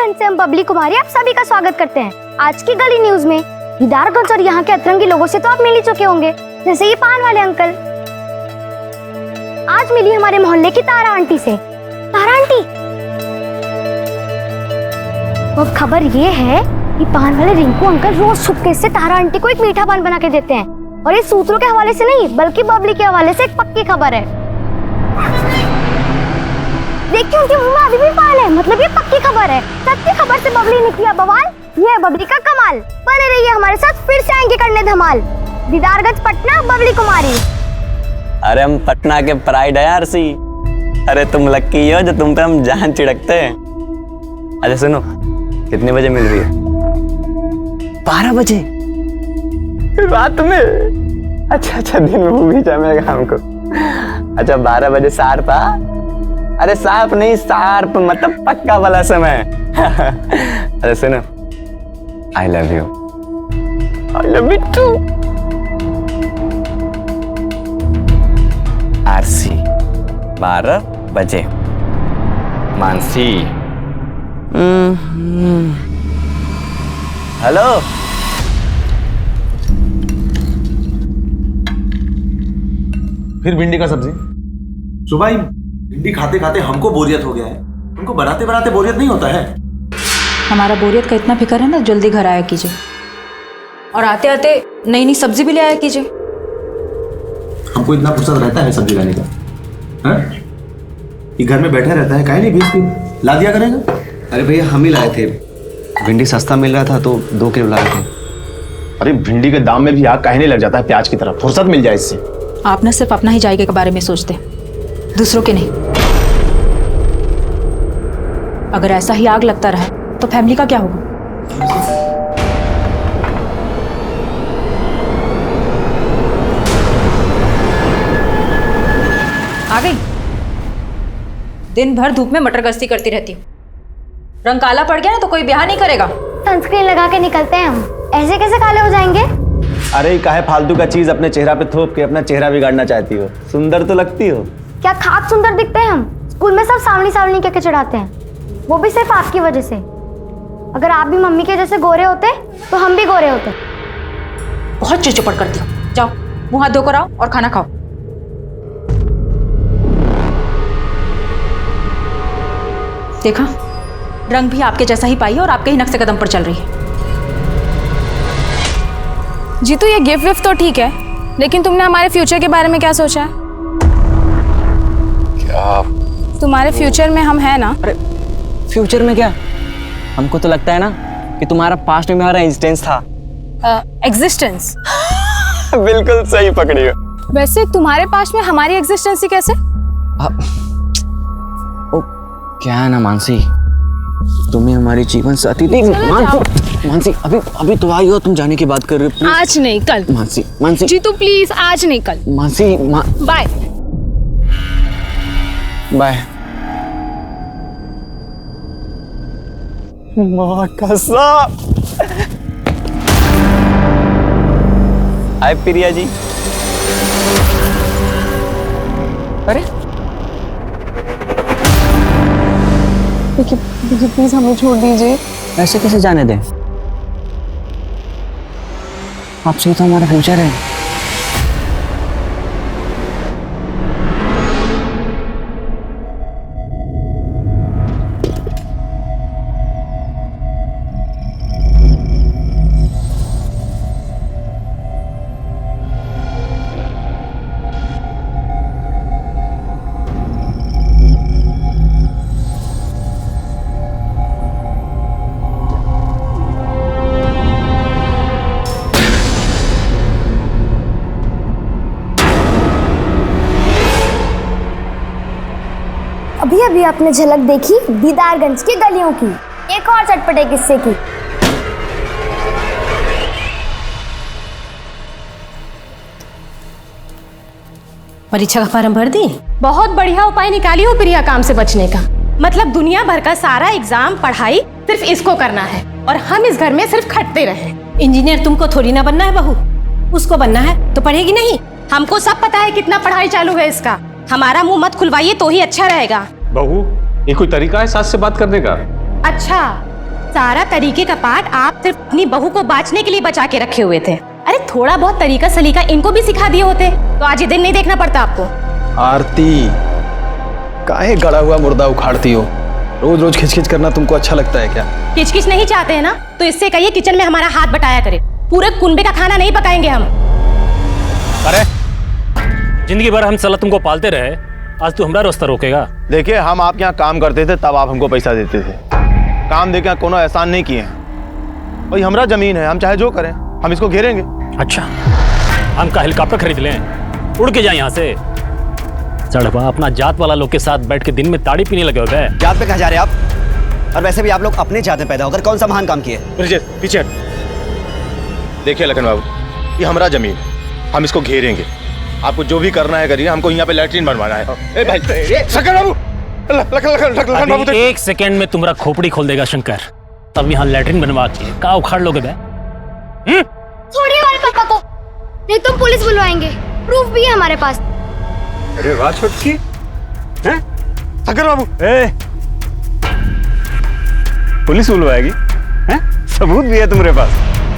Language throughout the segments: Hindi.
दीदारगंज से हम बबली कुमारी आप सभी का स्वागत करते हैं। आज की गली न्यूज में दीदारगंज और यहाँ के अतरंगी लोगों से तो आप मिल ही चुके होंगे, जैसे ये पान वाले अंकल। आज मिली हमारे मोहल्ले की तारा आंटी से। तारा आंटी, और खबर ये है कि पान वाले रिंकू अंकल रोज छुपके से तारा आंटी को एक मीठा पान बना के देते हैं, और ये सूत्रों के हवाले से नहीं बल्कि बबली के हवाले से एक पक्की खबर है। देखिए उनके मुंह में अभी भी पान है, मतलब ये पक्की खबर है। सच्ची खबर से बबली ने किया बवाल, ये है बबली का कमाल। बने रहिए हमारे साथ, फिर से आएंगे करने धमाल। दीदारगंज पटना बबली कुमारी। अरे हम पटना के प्राइड है यार सी। अरे तुम लक्की हो जो तुम पे हम जान चिड़कते हैं। अच्छा सुनो, कितने बजे मिल रही है? 12 बजे रात में? अच्छा दिन में भी जमेगा हमको। अच्छा 12 बजे शार्प। अरे शार्प नहीं, शार्प मतलब पक्का वाला समय। अरे सुनो, I love you. I love you too. आरसी 12 बजे। मानसी। हेलो। फिर भिंडी का सब्जी। सुबह भिंडी खाते खाते हमको बोरियत हो गया है, उनको बनाते बनाते बोरियत नहीं होता है। हमारा बोरियत का इतना फिक्र है ना, जल्दी घर आया कीजिए, और आते आते नई नई सब्जी भी ले आया कीजिए। हमको इतना फुर्सत रहता है सब्जी लाने का? हाँ? ये घर में बैठा रहता है, काहे नहीं भेजती? ला दिया करेगा। अरे भैया हम ही लाए थे, भिंडी सस्ता मिल रहा था तो 2 किलो लाए थे। अरे भिंडी के दाम में भी आग कहने लग जाता है प्याज की तरह। फुर्सत मिल जाए इससे। आप ना सिर्फ अपना ही जायके के बारे में सोचते, दूसरों के नहीं। अगर ऐसा ही आग लगता रहा तो फैमिली का क्या होगा? आ गई। दिन भर धूप में मटर गश्ती करती रहती हूँ, रंग काला पड़ गया ना तो कोई ब्याह नहीं करेगा। सनस्क्रीन लगा के निकलते हैं हम, ऐसे कैसे काले हो जाएंगे? अरे काहे फालतू का चीज अपने चेहरा पे थोप के अपना चेहरा बिगाड़ना चाहती हो? सुंदर तो लगती हो। क्या खाक सुंदर दिखते हैं हम? स्कूल में सब सावनी सावनी कह के चढ़ाते हैं, वो भी सिर्फ आपकी वजह से। अगर आप भी मम्मी के जैसे गोरे होते तो हम भी गोरे होते। बहुत चिड़चिड़ करती हो। जाओ मुंह हाथ धोकर आओ और खाना खाओ। देखा, रंग भी आपके जैसा ही पाई है और आपके ही नक्शे कदम पर चल रही है। जीतू ये गिफ्ट विफ्ट तो ठीक है, लेकिन तुमने हमारे फ्यूचर के बारे में क्या सोचा है? क्या? तुम्हारे फ्यूचर में हम हैं ना? अरे फ्यूचर में क्या? हमको तो लगता है ना कि तुम्हारा पास्ट में हमारा एग्जिस्टेंस था। एग्जिस्टेंस? बिल्कुल सही पकड़ी हो। वैसे तुम्हारे पास्ट में हमारी एग्जिस्टेंस ही कैसे? ओ क्या है ना मानसी, तुम्हें हमारी जीवन साथी थी। मानसी अभी तो आई हो, तुम जाने की बात कर रहे हो। आज नहीं कल। मानसी जीतू प्लीज, आज नहीं कल। Mansi bye bye. माँ कसम। हाय प्रिया जी। अरे देखिए प्लीज हमें छोड़ दीजिए। ऐसे कैसे जाने दें? आपसे ही तो हमारा फ्यूचर है। अभी अभी आपने झलक देखी दीदारगंज की गलियों की, एक और चटपटे किस्से की। परीक्षा का फॉर्म भर दी? बहुत बढ़िया उपाय निकाली हो प्रिया काम से बचने का। मतलब दुनिया भर का सारा एग्जाम पढ़ाई सिर्फ इसको करना है और हम इस घर में सिर्फ खटते रहे। इंजीनियर तुमको थोड़ी ना बनना है बहू, उसको बनना है तो पढ़ेगी नहीं। हमको सब पता है कितना पढ़ाई चालू है इसका, हमारा मुंह मत खुलवाइए तो ही अच्छा रहेगा। बहू ये कोई तरीका है सास से बात करने का? अच्छा सारा तरीके का पाठ आप सिर्फ अपनी बहू को बांचने के लिए बचा के रखे हुए थे। अरे थोड़ा बहुत तरीका सलीका इनको भी सिखा दिए होते तो आज ये दिन नहीं देखना पड़ता आपको। आरती, काहे गड़ा हुआ मुर्दा उखाड़ती हो? रोज रोज खिचखिच करना तुमको अच्छा लगता है क्या? किचकिच नहीं चाहते हैं ना तो इससे कहिए किचन में हमारा हाथ बटाया करे। पूरे कुनबे का खाना नहीं पकाएंगे हम। अरे जिंदगी भर हम साला तुमको पालते रहे, आज तू हमारा रास्ता रोकेगा? देखिए, हम आपके यहाँ काम करते थे तब आप हमको पैसा देते थे। काम देके कोनो एहसान नहीं किए हैं। भाई हमारा जमीन है, हम चाहे जो करें, हम इसको घेरेंगे। अच्छा, हम का हेलीकॉप्टर खरीद लें, उड़ के जाए यहाँ से? चढ़वा अपना जात वाला लोग के साथ बैठ के दिन में ताड़ी पीने लगे हो गए। जात पे कहाँ जा रहे हैं आप? और वैसे भी आप लोग अपने जात में पैदा होकर कौन सा महान काम किए? पीछे देखिए लखन बाबू, ये हमारा जमीन, हम इसको घेरेंगे। आपको जो भी करना है करिए, हमको यहाँ पे लैट्रिन बनवाना है। ए भाई, शंकर बाबू, लखन बाबू, एक सेकंड में तुम्हारा खोपड़ी खोल देगा शंकर। तब यहाँ लैट्रिन बनवा के का उखाड़ लोगे बे? छोड़िए हमारे पापा को, नहीं तो पुलिस बुलवाएंगे। प्रूफ भी है हमारे पास। अरे वाह छोटकी, हैं? शंकर बाबू, पुलिस बुलवाएगी? हैं? सबूत भी है तुम्हारे पास?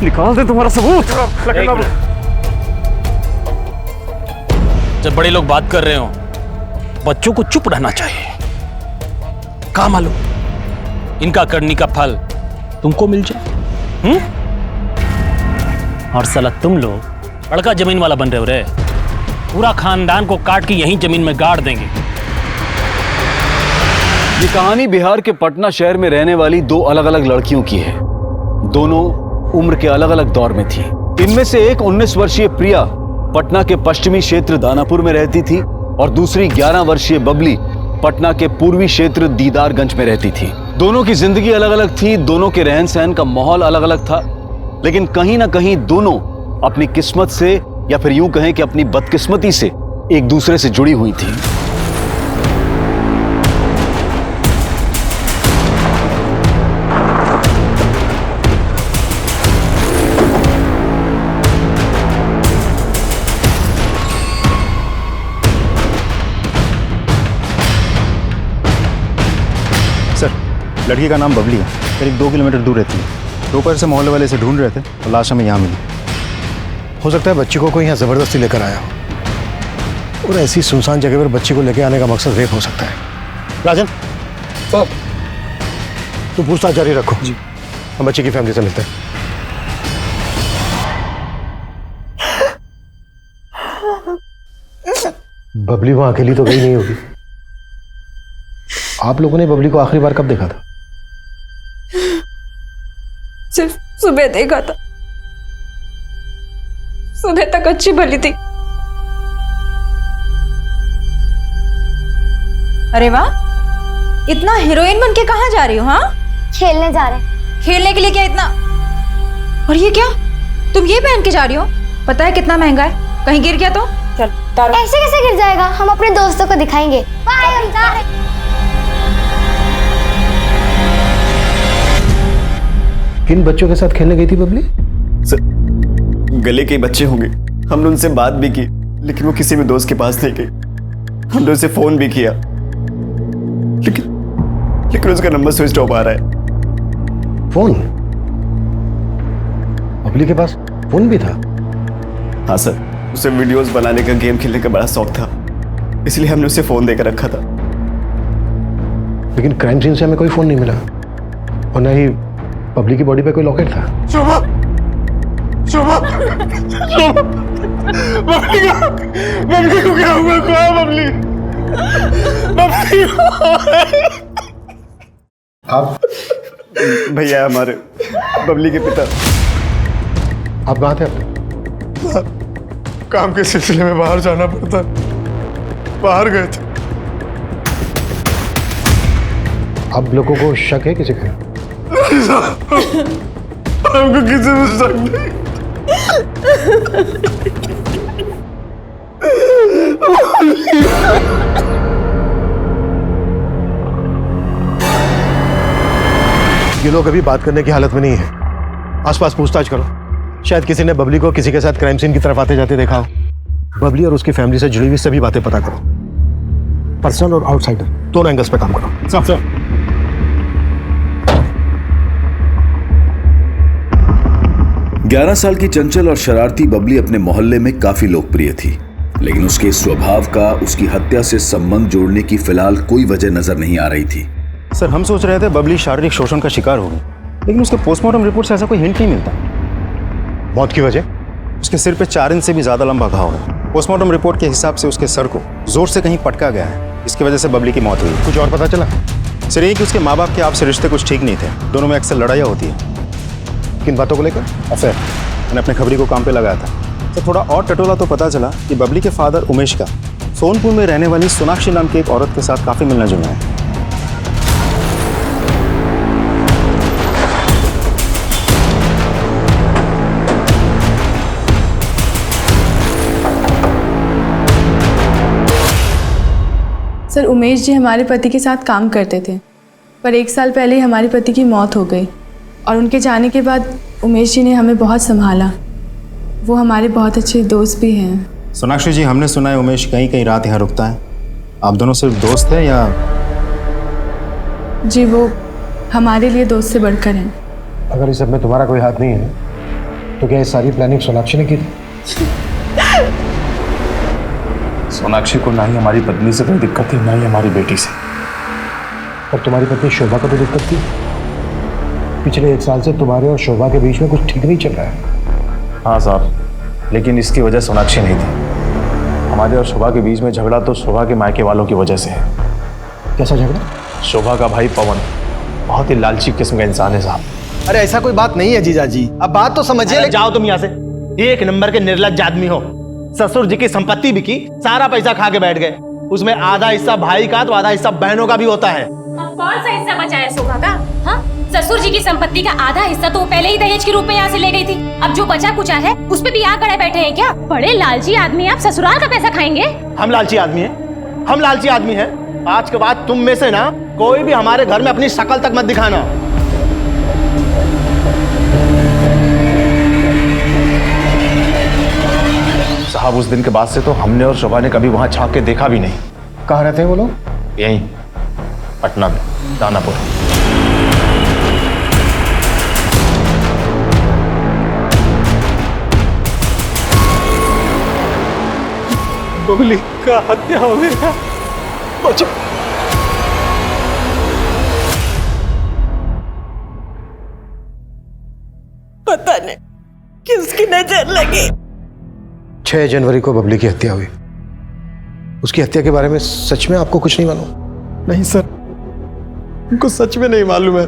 निकाल दे तुम्हारा सबूत। लखन बाबू, जब बड़े लोग बात कर रहे हो, बच्चों को चुप रहना चाहिए। का मालूम इनका करनी का फल तुमको मिल जाए। और साला तुम लोग बड़का जमीन वाला बन रहे हो रे। पूरा खानदान को काट के यहीं जमीन में गाड़ देंगे। ये कहानी बिहार के पटना शहर में रहने वाली दो अलग अलग लड़कियों की है। दोनों उम्र के अलग अलग दौर में थी। इनमें से एक 19 वर्षीय प्रिया पटना के पश्चिमी क्षेत्र दानापुर में रहती थी और दूसरी 11 वर्षीय बबली पटना के पूर्वी क्षेत्र दीदारगंज में रहती थी। दोनों की जिंदगी अलग अलग थी, दोनों के रहन सहन का माहौल अलग अलग था, लेकिन कहीं ना कहीं दोनों अपनी किस्मत से या फिर यूं कहें कि अपनी बदकिस्मती से एक दूसरे से जुड़ी हुई थी। लड़की का नाम बबली है, करीब 2 किलोमीटर दूर रहती है। दोपहर से मोहल्ले वाले से ढूंढ रहे थे और लाश हमें यहाँ मिली। हो सकता है बच्ची को कोई यहाँ ज़बरदस्ती लेकर आया हो, और ऐसी सुनसान जगह पर बच्ची को लेकर आने का मकसद रेप हो सकता है। राजन, तुम पूछताछ जारी रखो जी, हम बच्ची की फैमिली से मिलते हैं। बबली वहां अकेली तो गई नहीं होगी। आप लोगों ने बबली को आखिरी बार कब देखा था? सिर्फ सुबह देखा था। सुबह तक अच्छी भली थी। अरे वाह, इतना हीरोइन बन के कहाँ जा रही हो? हाँ, खेलने जा रहे हैं। खेलने के लिए क्या इतना? और ये क्या, तुम ये पहन के जा रही हो? पता है कितना महंगा है, कहीं गिर गया तो? चल तारो। ऐसे कैसे गिर जाएगा, हम अपने दोस्तों को दिखाएंगे। बाय, हम जा रहे हैं। किन बच्चों के साथ खेलने गई थी बबली? सर, गले के बच्चे होंगे। हमने उनसे बात भी की, लेकिन वो किसी भी दोस्त के पास नहीं गई। हमने उसे फोन भी किया, लेकिन उसका नंबर स्विच ऑफ आ रहा है। फोन? बबली के पास फोन भी था? हाँ सर, उसे वीडियोस बनाने का, गेम खेलने का बड़ा शौक था, इसलिए हमने उसे फोन देकर रखा था। लेकिन क्राइम सीन से हमें कोई फोन नहीं मिला, और न ही बबली की बॉडी पे कोई लॉकेट था। शोभा, शोभा, शोभा, बबली को क्या हुआ? कहाँ बबली? बबली आप भैया हमारे बबली के पिता। आप कहाँ थे? काम के सिलसिले में बाहर जाना पड़ता, बाहर गए थे। आप लोगों को शक है किसी का? नहीं साहब, हमको किसी में शक नहीं। ये लोग अभी बात करने की हालत में नहीं है। आसपास पूछताछ करो, शायद किसी ने बबली को किसी के साथ क्राइम सीन की तरफ आते जाते देखा हो। बबली और उसकी फैमिली से जुड़ी हुई सभी बातें पता करो, पर्सनल और आउटसाइडर दोनों एंगल्स पे काम करो। साहब, 11 साल की चंचल और शरारती बबली अपने मोहल्ले में काफी लोकप्रिय थी, लेकिन उसके स्वभाव का उसकी हत्या से संबंध जोड़ने की फिलहाल कोई वजह नजर नहीं आ रही थी। सर, हम सोच रहे थे बबली शारीरिक शोषण का शिकार होगी, लेकिन उसके पोस्टमार्टम रिपोर्ट से ऐसा कोई हिंट नहीं मिलता। मौत की वजह? उसके सिर पे 4 इंच से भी ज्यादा लंबा घाव है। पोस्टमार्टम रिपोर्ट के हिसाब से उसके सर को जोर से कहीं पटका गया है, इसकी वजह से बबली की मौत हुई। कुछ और पता चला? सर, ये कि उसके माँ बाप के आपसे रिश्ते कुछ ठीक नहीं थे, दोनों में अक्सर लड़ाइयाँ होती है। किन बातों को लेकर? अफेयर। मैंने अपने खबरी को काम पे लगाया था। तो थोड़ा और टटोला तो पता चला कि बबली के फादर उमेश का सोनपुर में रहने वाली सोनाक्षी नाम की एक औरत के साथ काफी मिलना जुलना है। सर, उमेश जी हमारे पति के साथ काम करते थे, पर 1 साल पहले ही हमारे पति की मौत हो गई और उनके जाने के बाद उमेश जी ने हमें बहुत संभाला। वो हमारे बहुत अच्छे दोस्त भी हैं। सोनाक्षी जी, हमने सुना है उमेश कहीं कहीं रात यहाँ रुकता है। आप दोनों सिर्फ दोस्त हैं या? जी, वो हमारे लिए दोस्त से बढ़कर हैं। अगर इस सब में तुम्हारा कोई हाथ नहीं है तो क्या ये सारी प्लानिंग सोनाक्षी ने की थी? सोनाक्षी को ना ही हमारी पत्नी से कोई दिक्कत थी, ना ही हमारी बेटी से। और तुम्हारी पत्नी शोभा को तो दिक्कत थी। पिछले 1 साल से तुम्हारे और शोभा के बीच में कुछ ठीक नहीं चल रहा है। हाँ साहब, लेकिन इसकी वजह सोनाक्षी नहीं थी। हमारे और शोभा के बीच में झगड़ा तो शोभा के मायके वालों की वजह से है। कैसा झगड़ा? शोभा का भाई पवन बहुत ही लालची किस्म का इंसान है साहब। अरे ऐसा कोई बात नहीं है जीजाजी, अब बात तो समझिए। जाओ तुम यहाँ से, 1 नंबर के निर्लज्ज आदमी हो। ससुर जी की संपत्ति बिकी, सारा पैसा खा के बैठ गए। उसमें आधा हिस्सा भाई का तो आधा हिस्सा बहनों का भी होता है। कौन सा हिस्सा बचा है शोभा का? हाँ, ससुर जी की संपत्ति का आधा हिस्सा तो पहले ही दहेज के रूप में यहाँ से ले गई थी। अब जो बचा कुचा है उस पे भी यहाँ खड़े बैठे हैं क्या? बड़े लालची आदमी, आप ससुराल का पैसा खाएंगे? हम लालची आदमी हैं? हम लालची आदमी हैं? आज के बाद तुम में से ना कोई भी हमारे घर में अपनी शक्ल तक मत दिखाना। साहब, उस दिन के बाद से तो हमने और शोभा ने कभी वहां झांक के देखा भी नहीं। कहाँ रहते हैं वो लोग? यहीं पटना में, दानापुर। बबली का हत्या हो गया। बचो। पता नहीं किसकी नजर लगी। 6 जनवरी को बबली की हत्या हुई। उसकी हत्या के बारे में सच में आपको कुछ नहीं मालूम? नहीं सर, उनको सच में नहीं मालूम है।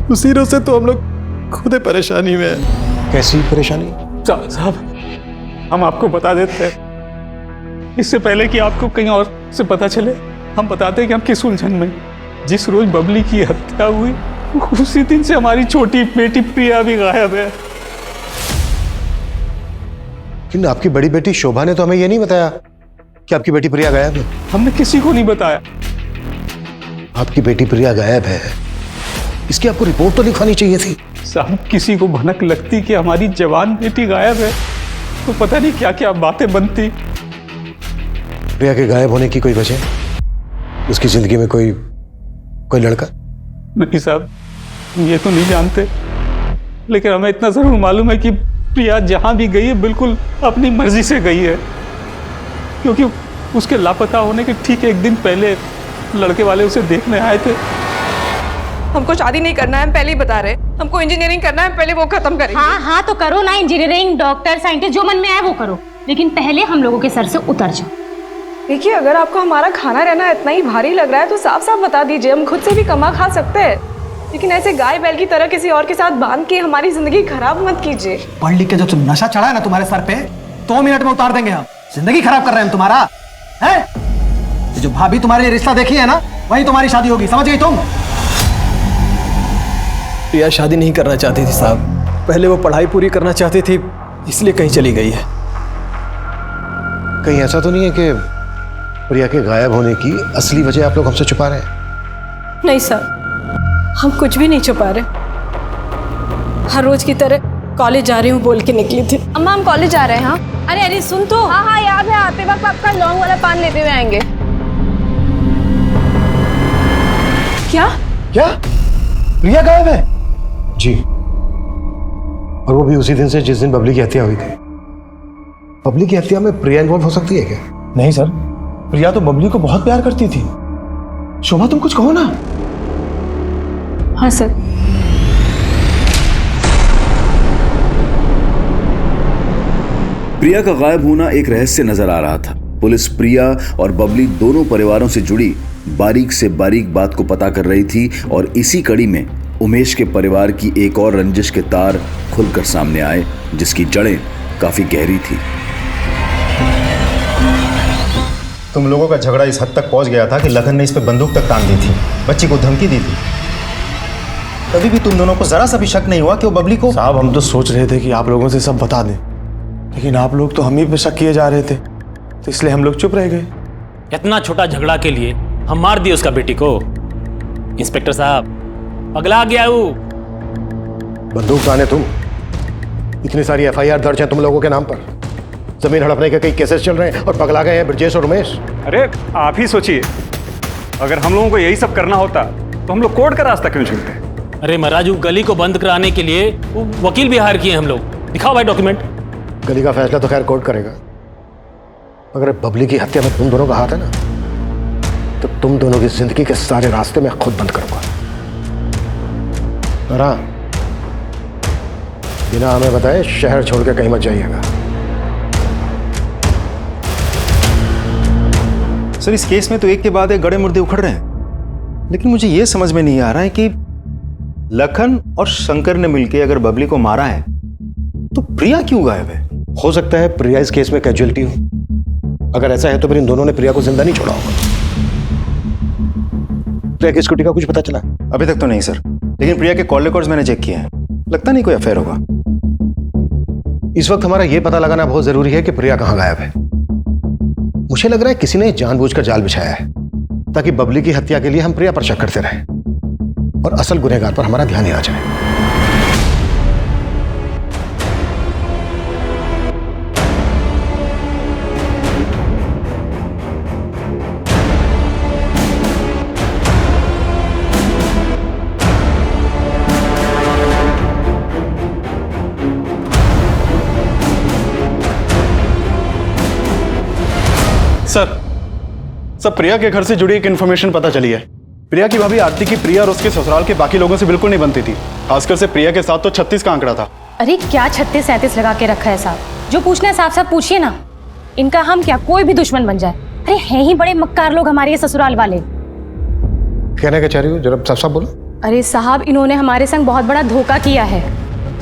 उसी रोज से तो हम लोग खुद परेशानी में है। कैसी परेशानी? साहब, हम आपको बता देते हैं, इससे पहले कि आपको कहीं और से पता चले, हम बताते हैं कि हम किस उलझन में। जिस रोज बबली की हत्या हुई उसी दिन से हमारी छोटी बेटी प्रिया भी गायब है। लेकिन आपकी बड़ी बेटी शोभा ने तो हमें ये नहीं बताया कि आपकी बेटी प्रिया गायब है। हमने किसी को नहीं बताया। आपकी बेटी प्रिया गायब है, इसकी आपको रिपोर्ट तो लिखवानी चाहिए थी। साहब, किसी को भनक लगती कि हमारी जवान बेटी गायब है तो पता नहीं क्या क्या बातें बनती। प्रिया के गायब होने की कोई वजह? उसकी जिंदगी में कोई लड़का? नहीं साहब, ये तो नहीं जानते, लेकिन हमें इतना जरूर मालूम है कि प्रिया जहां भी गई है बिल्कुल अपनी मर्जी से गई है, क्योंकि उसके लापता होने के ठीक 1 दिन पहले लड़के वाले उसे देखने आए थे। हमको शादी नहीं करना है, हम पहले ही बता रहे। हमको इंजीनियरिंग करना है, पहले वो खत्म करेंगे। हाँ हाँ, तो करो ना, इंजीनियरिंग, डॉक्टर, साइंटिस्ट, जो मन में आए वो करो, लेकिन पहले हम लोगों के सर से उतर जाओ। देखिए, अगर आपको हमारा खाना रहना इतना ही भारी लग रहा है तो साफ साफ बता दीजिए, हम खुद से भी कमा खा सकते हैं, लेकिन ऐसे गाय बैल की तरह किसी और के साथ बांध के हमारी जिंदगी खराब मत कीजिए। पढ़ लिख के जो तुम नशा चढ़ा है ना तुम्हारे सर पे, 2 मिनट में उतार देंगे हम। जिंदगी खराब कर रहे हैं हम तुम्हारा, है? जो भाभी तुम्हारे लिए रिश्ता देखी है ना, वही तुम्हारी शादी होगी, समझ गई तुम? प्रिया शादी नहीं करना चाहती थी साहब, पहले वो पढ़ाई पूरी करना चाहती थी, इसलिए कहीं चली गई है। कहीं ऐसा तो नहीं है कि प्रिया के गायब होने की असली वजह आप लोग हमसे छुपा रहे हैं? नहीं सर, हम कुछ भी नहीं छुपा रहे। हर रोज की तरह कॉलेज जा रही हूँ बोल के निकली थी। अम्मा, हम कॉलेज जा रहे हैं। हाँ, अरे अरे सुन तो। हाँ हाँ, याद है, आते वक्त आपका लौंग वाला पान लेते हुए आएंगे। क्या? प्रिया गायब है? जी, और वो भी उसी दिन से जिस दिन बबली की हत्या हुई थी। बबली की हत्या में प्रिया इन्वॉल्व हो सकती है क्या? नहीं सर, प्रिया तो बबली को बहुत प्यार करती थी। शोभा तुम कुछ कहो ना। हाँ सर। प्रिया का गायब होना एक रहस्य नजर आ रहा था। पुलिस प्रिया और बबली दोनों परिवारों से जुड़ी बारीक से बारीक बात को पता कर रही थी और इसी कड़ी में उमेश के परिवार की एक और रंजिश के तार खुलकर सामने आए, जिसकी जड़ें काफी गहरी थी। तुम लोगों का झगड़ा इस हद तक पहुंच गया था कि लखन ने इस पे बंदूक तक तान दी थी, बच्ची को धमकी दी थी। तभी भी तुम दोनों को जरा सा भी शक नहीं हुआ कि वो बबली को। साहब हम तो सोच रहे थे कि आप लोगों से सब बता दें, लेकिन आप लोग तो हम ही पे शक किए जा रहे थे, तो इसलिए हम लोग चुप रह गए। इतना छोटा झगड़ा के लिए हम मार दिए उसका बेटी को। इंस्पेक्टर साहब पगला गया वो। बंदूक ताने तुम? इतनी सारी एफआईआर दर्ज है तुम लोगों के नाम पर, जमीन हड़पने के कई केसेस चल रहे हैं और पगला गए हैं ब्रजेश और उमेश। अरे आप ही सोचिए, अगर हम लोगों को यही सब करना होता तो हम लोग कोर्ट का रास्ता क्यों चुनते? अरे महाराज, गली को बंद कराने के लिए वो वकील भी हायर किए हम लोग। दिखाओ भाई डॉक्यूमेंट। गली का फैसला तो खैर कोर्ट करेगा, अगर बबली की हत्या में तुम दोनों का हाथ है ना, तो तुम दोनों की जिंदगी के सारे रास्ते मैं खुद बंद करूंगा। बिना हमें बताए शहर छोड़ के कहीं मत जाइएगा। सर इस केस में तो एक के बाद एक गड़े मुर्दे उखड़ रहे हैं, लेकिन मुझे यह समझ में नहीं आ रहा है कि लखन और शंकर ने मिलकर अगर बबली को मारा है तो प्रिया क्यों गायब है? हो सकता है प्रिया इस केस में कैजुअलिटी हो। अगर ऐसा है तो फिर इन दोनों ने प्रिया को जिंदा नहीं छोड़ा होगा। प्रिया की स्कूटी का कुछ पता चला? अभी तक तो नहीं सर, लेकिन प्रिया के कॉल रिकॉर्ड्स मैंने चेक किए हैं, लगता नहीं कोई अफेयर होगा। इस वक्त हमारा यह पता लगाना बहुत जरूरी है कि प्रिया कहां गायब है। मुझे लग रहा है किसी ने जानबूझकर जाल बिछाया है ताकि बबली की हत्या के लिए हम प्रिया पर शक करते रहें और असल गुनहगार पर हमारा ध्यान ही ना जाए। सर प्रिया के घर से जुड़ी एक इन्फॉर्मेशन पता चली है। प्रिया की भाभी आरती की प्रिया और उसके ससुराल के बाकी लोगों से बिल्कुल नहीं बनती थी, खासकर से प्रिया के साथ तो 36 का आंकड़ा था। अरे क्या 36-37 लगा के रखा है साहब? जो पूछना है साफ साफ पूछिए ना। इनका हम क्या कोई भी दुश्मन बन जाए। अरे हैं ही बड़े मक्कार लोग हमारे ये ससुराल वाले। कहना क्या चाह रही हो, जरा साफ साफ बोलो। अरे साहब, इन्होंने हमारे संग बहुत बड़ा धोखा किया है।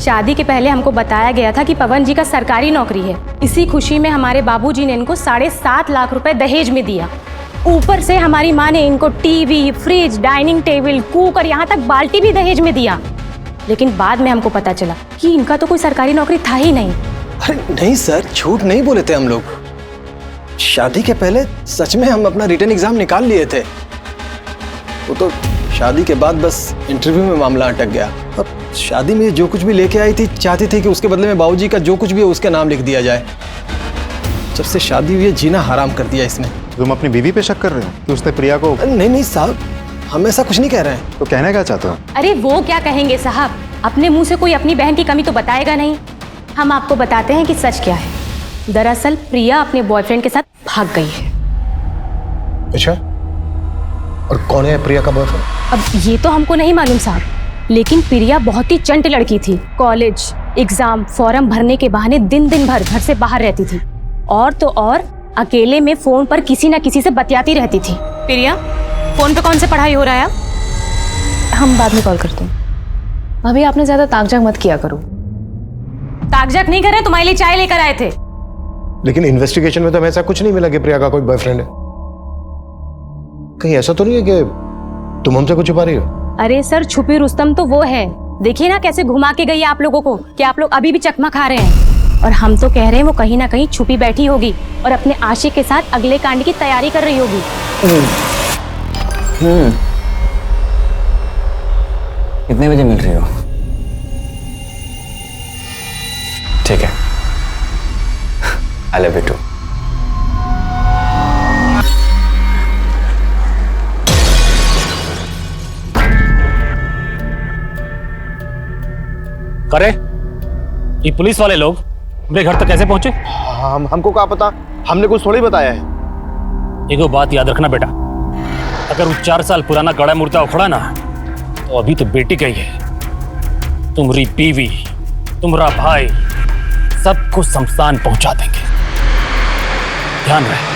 शादी के पहले हमको बताया गया था कि पवन जी का सरकारी नौकरी है। इसी खुशी में हमारे बाबूजी ने इनको 7.5 लाख रुपए दहेज में दिया। ऊपर से हमारी माँ ने इनको TV, fridge, dining table, cooker, यहाँ तक बाल्टी भी दहेज में दिया। लेकिन बाद में हमको पता चला कि इनका तो कोई सरकारी नौकरी था ही नहीं। अरे नहीं सर, झूठ नहीं बोले थे हम लोग। शादी के पहले सच में हम अपना रिटन एग्जाम निकाल लिए थे। वो तो शादी के बाद बस इंटरव्यू में मामला अटक गया। और शादी में जो कुछ भी लेके आई थी, चाहती थी कि उसके बदले में बाबूजी का जो कुछ भी है उसके नाम लिख दिया जाए। जब से शादी हुई है, जीना हराम कर दिया इसने। तुम अपनी बीवी पे शक कर रहे हो कि उसने प्रिया को? नहीं साहब, हम ऐसा कुछ नहीं कह रहे हैं। तो कहना क्या चाहते हो? अरे वो क्या कहेंगे साहब, अपने मुंह से कोई अपनी बहन की कमी तो बताएगा नहीं। हम आपको बताते हैं कि सच क्या है। दरअसल प्रिया अपने बॉयफ्रेंड के साथ भाग गई है। अच्छा, और कौन है प्रिया का बॉयफ्रेंड? अब ये तो हमको नहीं मालूम साहब, लेकिन प्रिया बहुत ही चंट लड़की थी। कॉलेज, एग्जाम, फॉर्म भरने के बहाने दिन भर घर से बाहर रहती थी। और तो और अकेले में फोन पर किसी न किसी से बतियाती रहती थी। प्रिया, फोन पे कौन से पढ़ाई हो रहा है? हम बाद में कॉल करते हैं। भाभी आपने ज्यादा ताकझाक मत किया करो। ताकझाक नहीं कर रहे, तुम्हारे लिए चाय लेकर आए थे। लेकिन इन्वेस्टिगेशन में तो हमें ऐसा कुछ नहीं मिला कि प्रिया का कोई बॉयफ्रेंड है। कहीं ऐसा तो नहीं है कि तुम हमसे कुछ छुपा रही हो? अरे सर, छुपी रुस्तम तो वो है। देखिए ना कैसे घुमा के गई आप लोगों को कि आप लोग अभी भी चकमा खा रहे हैं। और हम तो कह रहे हैं वो कहीं ना कहीं छुपी बैठी होगी और अपने आशिक के साथ अगले कांड की तैयारी कर रही होगी। कितने बजे मिल रही हो? ठीक है, आई लव यू टू। करे ये पुलिस वाले लोग मेरे घर तक कैसे पहुंचे? हमको क्या पता, हमने कुछ थोड़ी बताया है। एक बात याद रखना बेटा, अगर वो 4 साल पुराना गड़ा मुर्दा उखड़ा ना, तो अभी तो बेटी गई है। तुम्हारी बीवी, तुम्हारा भाई, सबको शमशान पहुंचा देंगे। ध्यान रहे।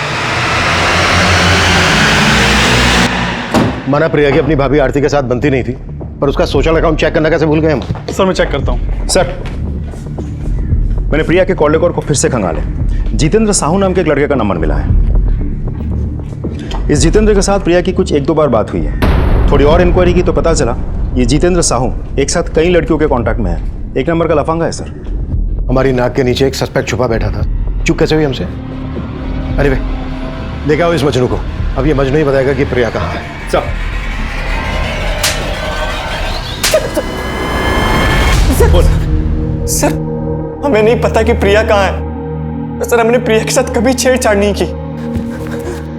माना प्रिया की अपनी भाभी आरती के साथ बनती नहीं थी, पर उसका सोशल अकाउंट चेक करना कैसे भूल गए हम? सर मैं चेक करता हूँ। सर मैंने प्रिया के कॉल रिकॉर्ड को फिर से खंगाले। जितेंद्र साहू नाम के एक लड़के का नंबर मिला है। इस जितेंद्र के साथ प्रिया की कुछ 1-2 बार बात हुई है। थोड़ी और इंक्वायरी की तो पता चला ये जितेंद्र साहू एक साथ कई लड़कियों के कांटेक्ट में है। एक नंबर का लफंगा है सर। हमारी नाक के नीचे एक सस्पेक्ट छुपा बैठा था। चुप कैसे हुई हमसे? अरे वे देखा हो इस मजनू को। अब ये मजनू ही बताएगा कि प्रिया कहाँ है। सर हमें नहीं पता कि प्रिया कहाँ है। सर हमने प्रिया के साथ कभी छेड़छाड़ नहीं की।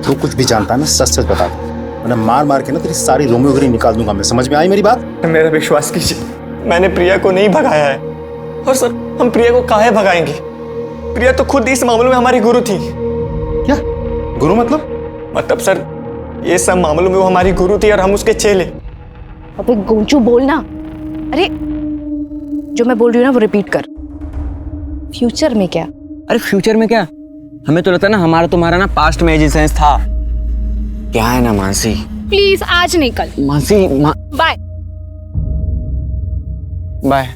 तू कुछ भी जानता है ना, सच सच बता दे, वरना मार मार के ना तेरी सारी रोमियोगिरी निकाल दूंगा मैं। समझ में आई मेरी बात? मेरा विश्वास कीजिए, मैंने प्रिया को नहीं भगाया है। और सर हम प्रिया को काहे भगाएंगे? प्रिया तो खुद इस मामले में हमारी गुरु थी। क्या गुरु मतलब सर ये सब मामलों में वो हमारी गुरु थी और हम उसके चेले। अबे गोंचू बोलना। अरे जो मैं बोल रही हूँ ना वो रिपीट कर। फ्यूचर में क्या? अरे फ्यूचर में क्या, हमें तो लगता है ना हमारा तुम्हारा ना पास्ट में एजिसेंस था। क्या है ना मानसी, प्लीज आज नहीं कल। Mansi bye bye.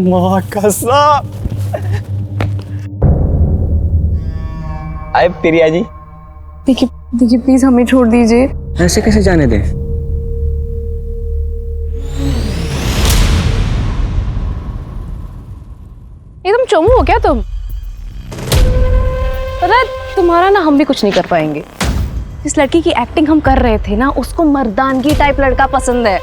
माँ कसम। आए प्रिया जी। देखिए प्लीज हमें छोड़ दीजिए। ऐसे कैसे जाने दें? एकदम चमू हो क्या तुम? पता है तुम्हारा ना हम भी कुछ नहीं कर पाएंगे। जिस लड़की की एक्टिंग हम कर रहे थे ना, उसको मर्दानगी टाइप लड़का पसंद है,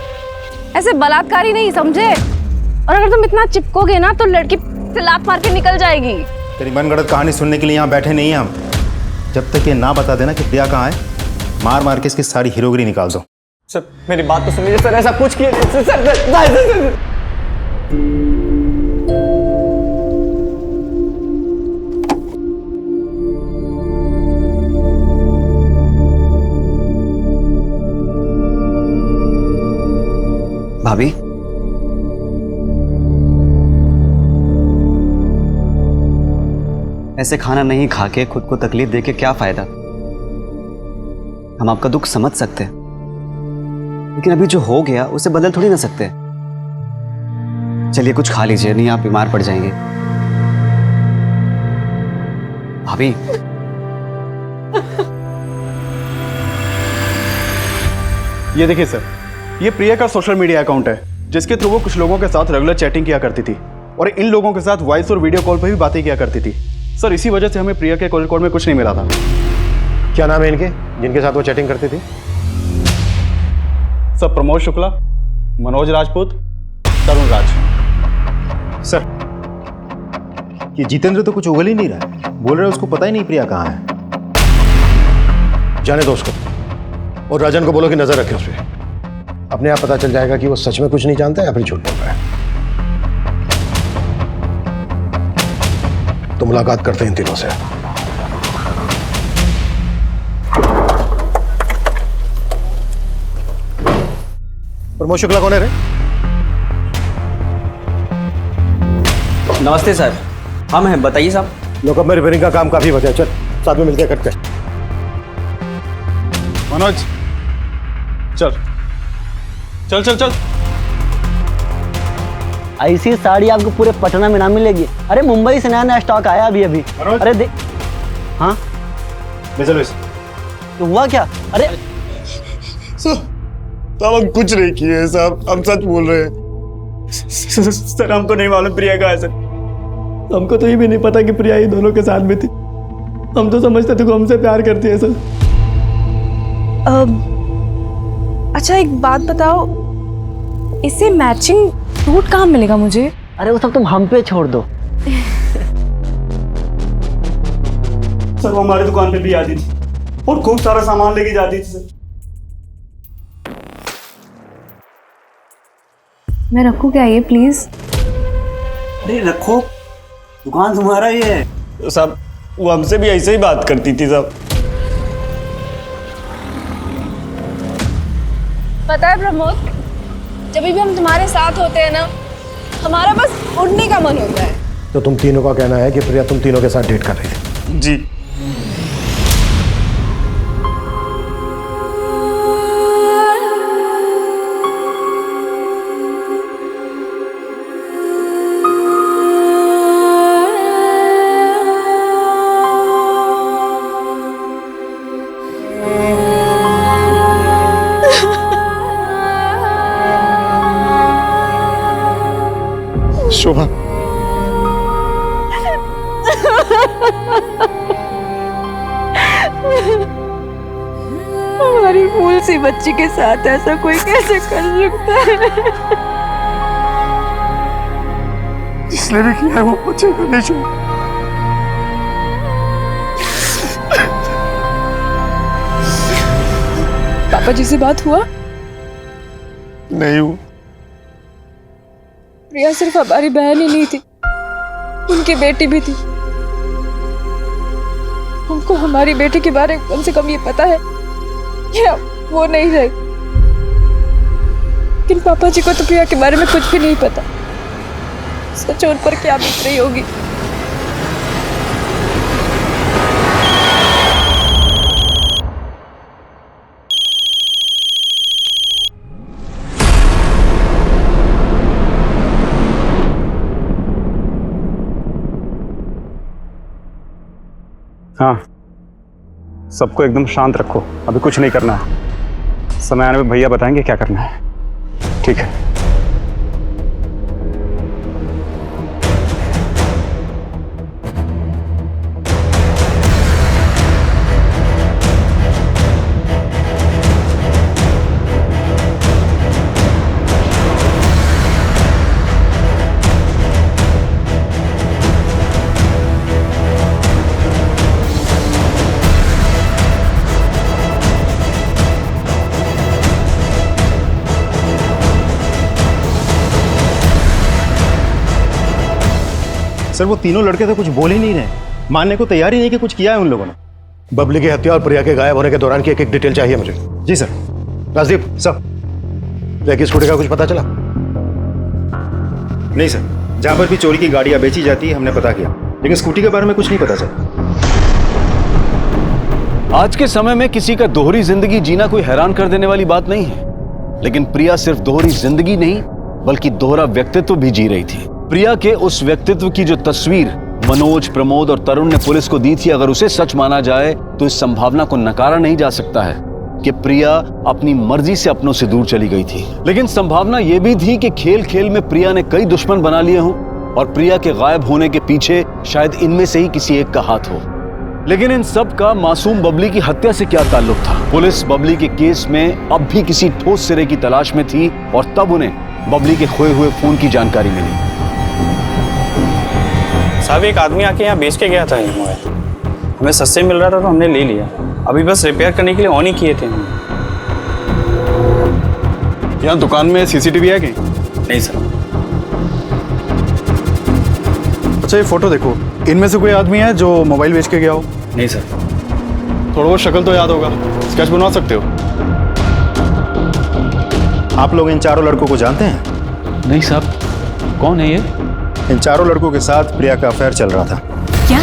ऐसे बलात्कारी नहीं, समझे? और अगर तुम इतना चिपकोगे ना तो लड़की लात मार के निकल जाएगी। तेरी मनगढ़ंत कहानी सुनने के लिए यहाँ बैठे नहीं हैं हम। जब तक ये ना बता देना कि प्रिया कहाँ है, मार मार के इसकी सारी हीरोगिरी निकाल दो। सर मेरी बात तो सुनिए सर, ऐसा कुछ किया सर। भाभी ऐसे खाना नहीं खा के खुद को तकलीफ दे के क्या फायदा? हम आपका दुख समझ सकते हैं, लेकिन अभी जो हो गया उसे बदल थोड़ी ना सकते। चलिए कुछ खा लीजिए, नहीं आप बीमार पड़ जाएंगे। भाभी ये देखिए सर, ये प्रिया का सोशल मीडिया अकाउंट है जिसके थ्रू वो कुछ लोगों के साथ रेगुलर चैटिंग किया करती थी और इन लोगों के साथ वॉइस और वीडियो कॉल पर भी बातें किया करती थी। सर इसी वजह से हमें प्रिया के कॉल रिकॉर्ड में कुछ नहीं मिला था। क्या नाम है इनके जिनके साथ वो चैटिंग करती थी? सर प्रमोद शुक्ला, मनोज राजपूत, तरुण राज। सर ये जितेंद्र तो कुछ उगल ही नहीं रहा है, बोल रहा है उसको पता ही नहीं प्रिया कहाँ है। जाने दो उसको, और राजन को बोलो कि नजर रखे उस पर। अपने आप पता चल जाएगा कि वो सच में कुछ नहीं जानता है या फिर झूठ बोल रहा है। तो मुलाकात करते हैं इन तीनों से। प्रमोद शुक्ला कौन है रे? नमस्ते सर, हम हैं, बताइए साहब। लोकअप में रिपेयरिंग का काम काफी बचा है, चल साथ में मिलकर करते हैं। मनोज चल चल चल चल। ऐसी साड़ी आपको पूरे पटना में ना मिलेगी। अरे मुंबई से नया नया स्टॉक आया अभी अभी। अरे देख। हाँ तो हुआ क्या? अरे साहब हम कुछ नहीं किए साहब, हम सच बोल रहे हैं। सर हमको नहीं मालूम प्रिया कहाँ है सर। हमको तो ये भी नहीं पता कि प्रिया ये दोनों के साथ में थी। हम तो समझते थे कि हमसे प्यार करती है सर। अच्छा एक बात बताओ, इससे मैचिंग सूट कहाँ मिलेगा मुझे? अरे वो सब तुम हम पे छोड़ दो। सर वो हमारी दुकान पे भी आती थी और खूब सारा सामान लेके जाती थी सर। मैं रखूँ क्या ये प्लीज़? अरे रखो, दुकान तुम्हारा ही है। तो साहब वो हमसे भी ऐसे ही बात करती थी साहब। पता है प्रमोद, जब भी हम तुम्हारे साथ होते हैं ना, हमारा बस उड़ने का मन होता है। तो तुम तीनों का कहना है कि प्रिया तुम तीनों के साथ डेट कर रही थी? जी। शोभा, हमारी फूल सी बच्ची के साथ ऐसा कोई कैसे कर सकता है? जिसने भी किया है वो मुझे करने चाहिए। पापा जी से बात हुआ? नहीं हुआ। प्रिया सिर्फ हमारी बहन ही नहीं थी, उनकी बेटी भी थी। हमको हमारी बेटी के बारे में कम से कम ये पता है कि वो नहीं रही, लेकिन पापा जी को तो प्रिया के बारे में कुछ भी नहीं पता। सच उन पर क्या बीत रही होगी। हाँ, सबको एकदम शांत रखो, अभी कुछ नहीं करना है। समय आने में भैया बताएंगे क्या करना है। ठीक है। सर वो तीनों लड़के तो कुछ बोल ही नहीं रहे, मानने को तैयार ही नहीं कि कुछ किया है उन लोगों ने। बबली की हत्या और प्रिया के गायब होने के दौरान की एक एक डिटेल चाहिए मुझे। जी सर। राजदीप सर, प्रिया की स्कूटी का कुछ पता चला? नहीं सर, जहां पर भी चोरी की गाड़ियां बेची जाती है हमने पता किया, लेकिन स्कूटी के बारे में कुछ नहीं पता चला। आज के समय में किसी का दोहरी जिंदगी जीना कोई हैरान कर देने वाली बात नहीं है, लेकिन प्रिया सिर्फ दोहरी जिंदगी नहीं बल्कि दोहरा व्यक्तित्व भी जी रही थी। प्रिया के उस व्यक्तित्व की जो तस्वीर मनोज, प्रमोद और तरुण ने पुलिस को दी थी, अगर उसे सच माना जाए तो इस संभावना को नकारा नहीं जा सकता है कि प्रिया अपनी मर्जी से अपनों से दूर चली गई थी। लेकिन संभावना यह भी थी कि खेल खेल में प्रिया ने कई दुश्मन बना लिए हों और प्रिया के गायब होने के पीछे शायद इनमें से ही किसी एक का हाथ हो। लेकिन इन सब का मासूम बबली की हत्या से क्या ताल्लुक था? पुलिस बबली के केस में अब भी किसी ठोस सिरे की तलाश में थी और तब उन्हें बबली के खोए हुए फोन की जानकारी मिली। साहब एक आदमी आके यहाँ बेच के गया था ये मोबाइल, हमें सस्ते मिल रहा था तो हमने ले लिया। अभी बस रिपेयर करने के लिए ऑन ही किए थे हमने। यहाँ दुकान में सीसीटीवी है कि नहीं सर। अच्छा ये फोटो देखो, इनमें से कोई आदमी है जो मोबाइल बेच के गया हो? नहीं सर। थोड़ा बहुत शक्ल तो याद होगा, स्केच बनवा सकते हो? आप लोग इन चारों लड़कों को जानते हैं? नहीं साहब, कौन है ये? इन चारों लड़कों के साथ प्रिया का अफेयर चल रहा था। क्या?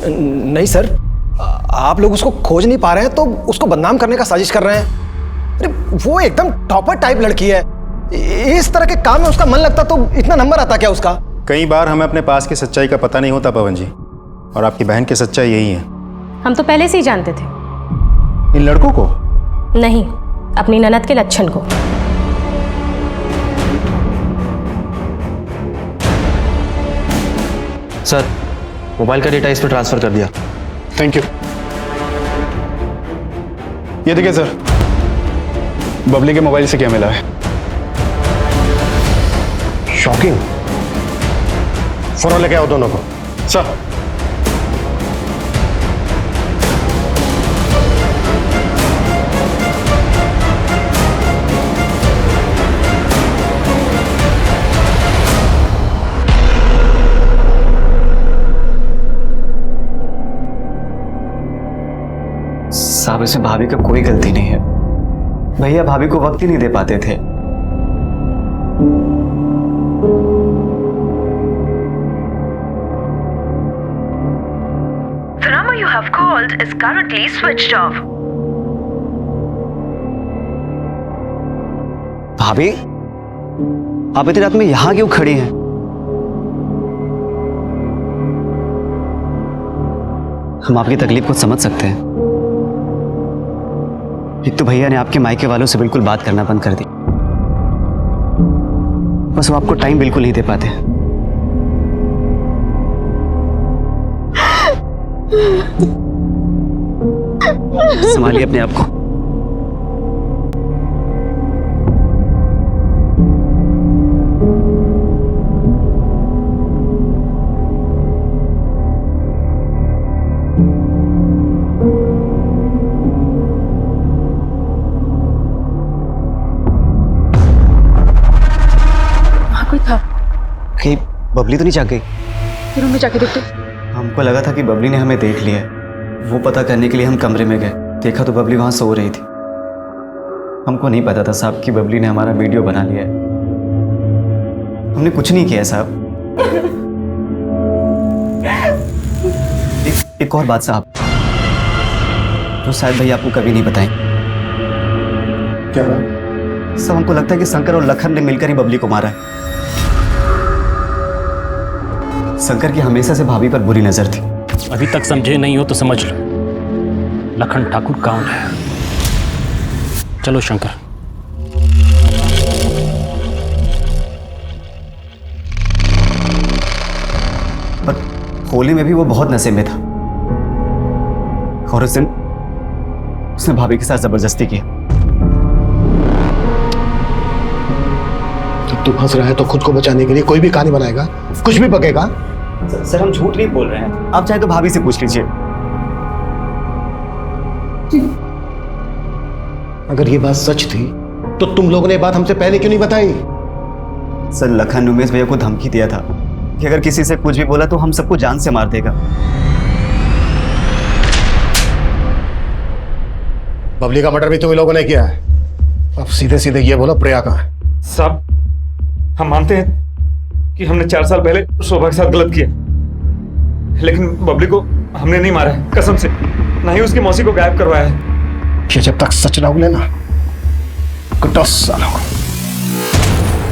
नहीं सर, आप लोग उसको खोज नहीं पा रहे हैं तो उसको बदनाम करने का साजिश कर रहे हैं। अरे वो एकदम टॉपर टाइप लड़की है, इस तरह के काम में उसका मन लगता तो इतना नंबर आता क्या उसका? कई बार हमें अपने पास की सच्चाई का पता नहीं होता पवन जी, और आपकी बहन की सच्चाई यही है। हम तो पहले से ही जानते थे। इन लड़कों को? नहीं, अपनी ननद के लच्छन को। सर, मोबाइल का डेटा इस पर ट्रांसफर कर दिया। Thank you. ये देखिए सर, बबली के मोबाइल से क्या मिला है। शॉकिंग। फोन लेके आओ दोनों को। सर। साहब इसमें भाभी का कोई गलती नहीं है। भैया भाभी को वक्त ही नहीं दे पाते थे। The number you have called is currently switched off. भाभी, आप इतनी रात में यहां क्यों खड़ी हैं? हम आपकी तकलीफ को समझ सकते हैं। एक तो भैया ने आपके मायके वालों से बिल्कुल बात करना बंद कर दी, बस वो आपको टाइम बिल्कुल नहीं दे पाते। संभालिए अपने आप को। कोई था? कहीं बबली तो नहीं जाग गई? रूम में जाके देखते। हमको लगा था कि बबली ने हमें देख लिया है। वो पता करने के लिए हम कमरे में गए, देखा तो बबली वहां सो रही थी। हमको नहीं पता था साहब कि बबली ने हमारा वीडियो बना लिया है। हमने कुछ नहीं किया साहब। एक और बात साहब, जो शायद भैया आपको कभी नहीं बताएं। क्या बात? सब हमको लगता है कि शंकर और लखन ने मिलकर ही बबली को मारा है। शंकर की हमेशा से भाभी पर बुरी नजर थी। अभी तक समझे नहीं हो तो समझ लो, लखन ठाकुर कौन है। चलो शंकर। पर होली में भी वो बहुत नशे में था और उस दिन उसने भाभी के साथ जबरदस्ती की। जब तू फंस रहा है तो खुद को बचाने के लिए कोई भी कहानी बनाएगा, कुछ भी बकेगा। सर हम झूठ नहीं बोल रहे हैं, आप चाहे तो भाभी से पूछ लीजिए। अगर ये बात सच थी तो तुम लोगों ने ये बात हमसे पहले क्यों नहीं बताई? सर लखन उमेश भैया को धमकी दिया था कि अगर किसी से कुछ भी बोला तो हम सबको जान से मार देगा। बबली का मर्डर भी तुम लोगों ने किया है। अब सीधे सीधे ये बोलो प्रिया कहाँ है? साहब हम मानते हैं कि हमने 4 साल पहले शोभा के साथ गलत किया, लेकिन बबली को हमने नहीं मारा है, कसम से। ना ही उसकी मौसी को गायब करवाया है। ये जब तक सच ना उगले ना, 10 साल हो।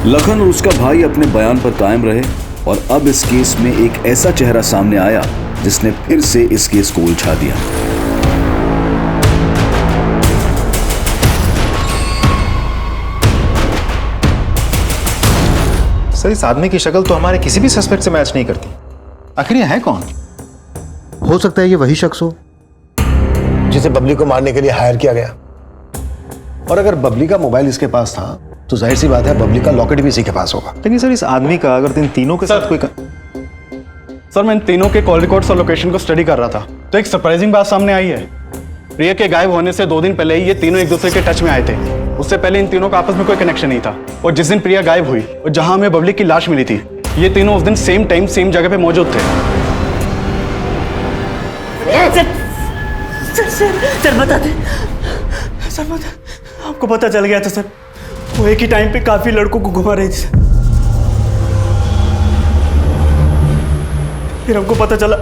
लखन और उसका भाई अपने बयान पर कायम रहे और अब इस केस में एक ऐसा चेहरा सामने आया जिसने फिर से इस केस को उलझा दिया। सर इस आदमी की शक्ल तो हमारे किसी भी सस्पेक्ट से मैच नहीं करती। आखिर ये है कौन? हो सकता है ये वही शख्स हो जिसे बबली को मारने के लिए हायर किया गया। और अगर बबली का मोबाइल इसके पास था तो जाहिर सी बात है बबली का लॉकेट भी इसी के पास होगा। लेकिन सर इस आदमी का अगर इन तीनों के साथ कोई सर मैं इन तीनों के कॉल रिकॉर्ड्स और लोकेशन को स्टडी कर रहा था तो एक सरप्राइजिंग बात सामने आई है। प्रिया के गायब होने से 2 दिन पहले ही ये तीनों एक दूसरे के टच में आए थे। उससे पहले इन तीनों का आपस में कोई कनेक्शन नहीं था। और जिस दिन प्रिया गायब हुई और जहां हमें बबली की लाश मिली थी, ये तीनों उस दिन सेम टाइम सेम जगह पे मौजूद थे। सर बता दे, सर बता, आपको पता चल गया था सर? वो एक ही टाइम पे काफी लड़कों को घुमा रही थी। फिर हमको पता चला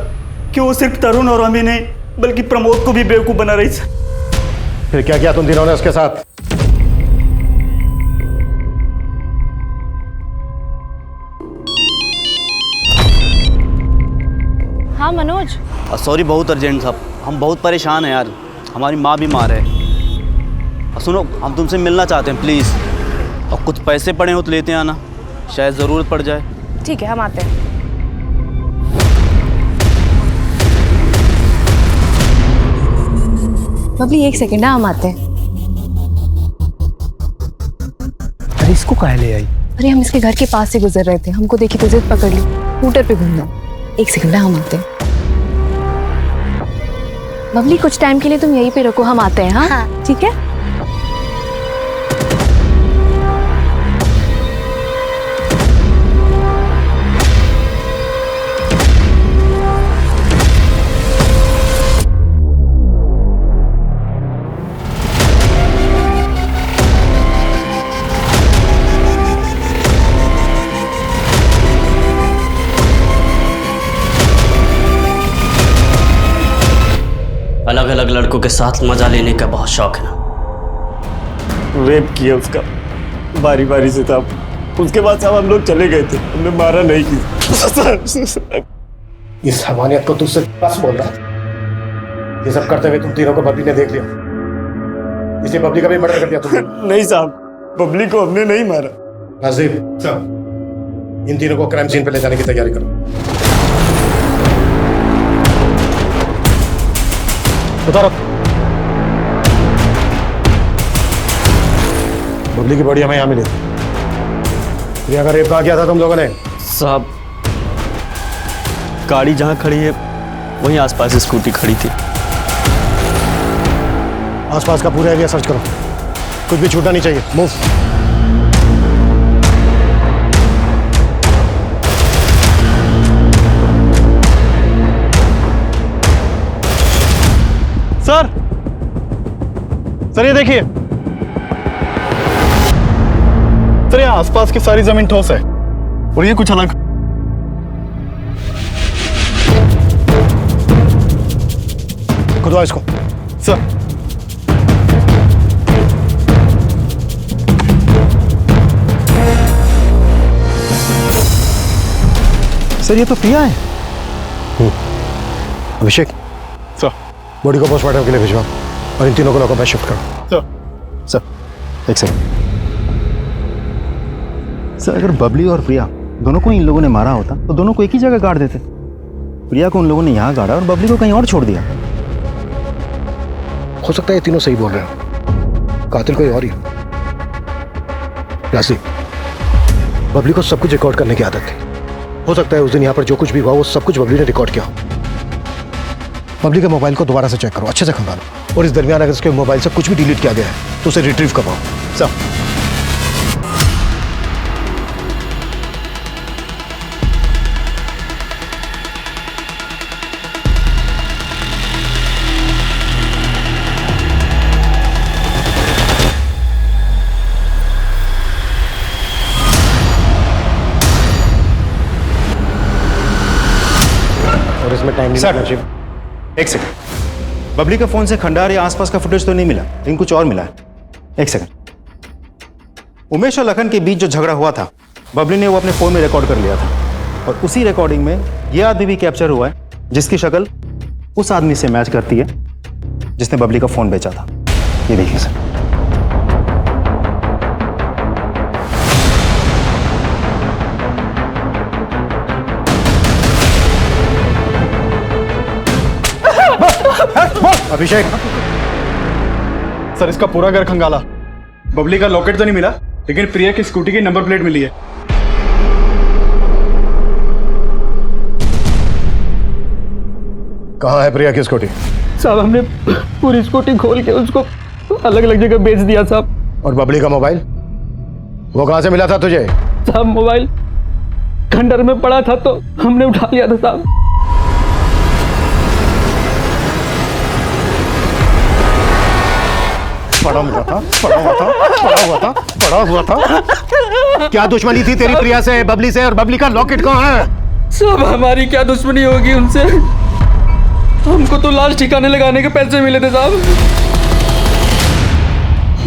कि वो सिर्फ तरुण और हमें नहीं बल्कि प्रमोद को भी बेवकूफ बना रही थी। फिर क्या किया तुम तीनों ने उसके साथ? हाँ मनोज। सॉरी बहुत अर्जेंट था, हम बहुत परेशान हैं यार, हमारी माँ बीमार है। सुनो हम तुमसे मिलना चाहते हैं प्लीज़, और कुछ पैसे पड़े हो तो लेते आना, शायद ज़रूरत पड़ जाए। ठीक है हम आते हैं। बबली 1 सेकंड, हम आते हैं। अरे इसको काहे ले आई? अरे हम इसके घर के पास से गुजर रहे थे, हमको देखी तो जिद पकड़ ली, स्कूटर पे घूमना। 1 सेकंड हम आते हैं। बबली कुछ टाइम के लिए तुम यहीं पे रखो, हम आते हैं। हाँ ठीक है। अलग लड़कों के साथ मजा लेने का बहुत शौक है ना? रेप किया उसका बारी बारी से था। उसके बाद साहब हम लोग चले गए थे, हमने मारा नहीं किसी। इस हमानियत को तुझसे बस बोल रहा। ये सब करते हुए तुम तीनों को बबली ने देख लिया, इसे बबली का भी मर्डर कर दिया तुमने। नहीं साहब, बबली को हमने नहीं मारा। नाजिब साहब, इन तीनों को क्राइम सीन पे ले जाने की तैयारी करो। उतारो। बबली की बॉडी हमें यहाँ मिली। प्रिया का रेप कहाँ किया था तुम लोगों ने? साहब, गाड़ी जहाँ खड़ी है वहीं आसपास स्कूटी खड़ी थी। आसपास का पूरा एरिया सर्च करो, कुछ भी छूटना नहीं चाहिए। मूव। सर ये देखिए सर, यहाँ आसपास की सारी जमीन ठोस है और ये कुछ अलग। खुदवा इसको। सर ये तो प्रिया है। अभिषेक सर, बॉडी को पोस्टमार्टम के लिए भिजवाओ और इन तीनों को लॉकअप में शिफ्ट करो। सर एक सेकंड सर, अगर बबली और प्रिया दोनों को इन लोगों ने मारा होता तो दोनों को एक ही जगह गाड़ देते। प्रिया को उन लोगों ने यहाँ गाड़ा और बबली को कहीं और छोड़ दिया। हो सकता है ये तीनों सही बोल रहे हो, कातिल कोई और ही। राशि, बबली को सब कुछ रिकॉर्ड करने की आदत थी। हो सकता है उस दिन यहाँ पर जो कुछ भी हुआ वो सब कुछ बबली ने रिकॉर्ड किया। बबली के मोबाइल को दोबारा से चेक करो, अच्छे से खंगालो, और इस दरमियान अगर उसके मोबाइल से कुछ भी डिलीट किया गया है तो उसे रिट्रीव करवाओ। सब और इसमें टाइम नहीं लगना चाहिए। एक सेकंड, बबली के फोन से खंडार या आसपास का फुटेज तो नहीं मिला, लेकिन कुछ और मिला है। एक सेकंड, उमेश और लखन के बीच जो झगड़ा हुआ था बबली ने वो अपने फोन में रिकॉर्ड कर लिया था, और उसी रिकॉर्डिंग में ये आदमी भी कैप्चर हुआ है जिसकी शक्ल उस आदमी से मैच करती है जिसने बबली का फोन बेचा था। ये देखिए सर। अभिषेक, सर इसका पूरा घर खंगाला। बबली का लॉकेट तो नहीं मिला, लेकिन प्रिया की स्कूटी की नंबर प्लेट मिली है। कहाँ है प्रिया की स्कूटी? साहब हमने पूरी स्कूटी खोल के उसको अलग अलग जगह बेच दिया साहब। और बबली का मोबाइल वो कहाँ से मिला था तुझे? साहब मोबाइल खंडर में पड़ा था तो हमने उठा लिया था साहब। पड़ा हुआ था। क्या दुश्मनी थी तेरी प्रिया से, बबली से? और बबली का लॉकेट कहाँ है? सब हमारी क्या दुश्मनी होगी उनसे? हमको तो लाश ठिकाने लगाने के पैसे मिले थे साहब।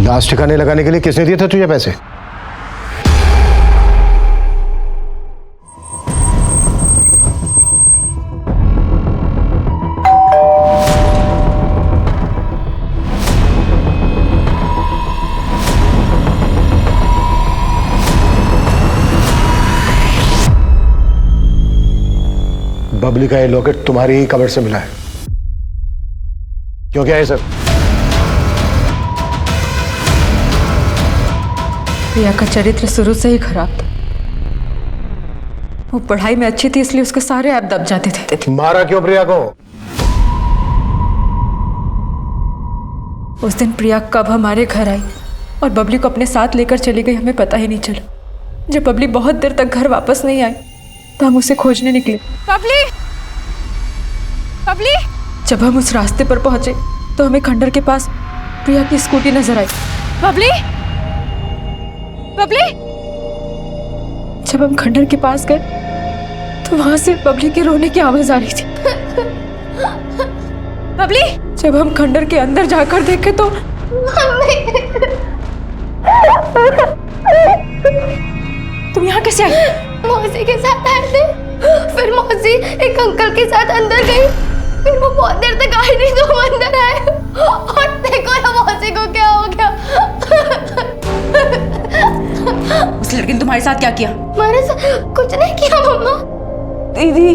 लाश ठिकाने लगाने के लिए किसने दिए थे तुझे पैसे? बबली का ये लॉकेट तुम्हारी ही कबर से मिला है। क्यों, क्या है सर? प्रिया का चरित्र शुरू से ही खराब था। वो पढ़ाई में अच्छी थी इसलिए उसके सारे ऐप दब जाते थे। मारा क्यों प्रिया को? उस दिन प्रिया कब हमारे घर आई और बबली को अपने साथ लेकर चली गई हमें पता ही नहीं चला। जब बबली बहुत देर तक घर वापस नहीं आई तो हम उसे खोजने निकले। बबली! बबली! जब हम उस रास्ते पर पहुंचे तो हमें खंडर के पास प्रिया की स्कूटी नजर आई। बबली! बबली! जब हम खंडर के पास गए तो वहां से बबली के रोने की आवाज आ रही थी। बबली! जब हम खंडर के अंदर जाकर देखे तो तुम यहाँ कैसे आई? मौसी के साथ आए थे, फिर मौसी एक अंकल के साथ अंदर गई, फिर वो बहुत देर तक आए नहीं तो वो अंदर आए और देखो ना मौसी को क्या हो गया। उस लड़के ने तुम्हारे साथ क्या किया? हमारे साथ कुछ नहीं किया मम्मा। दीदी।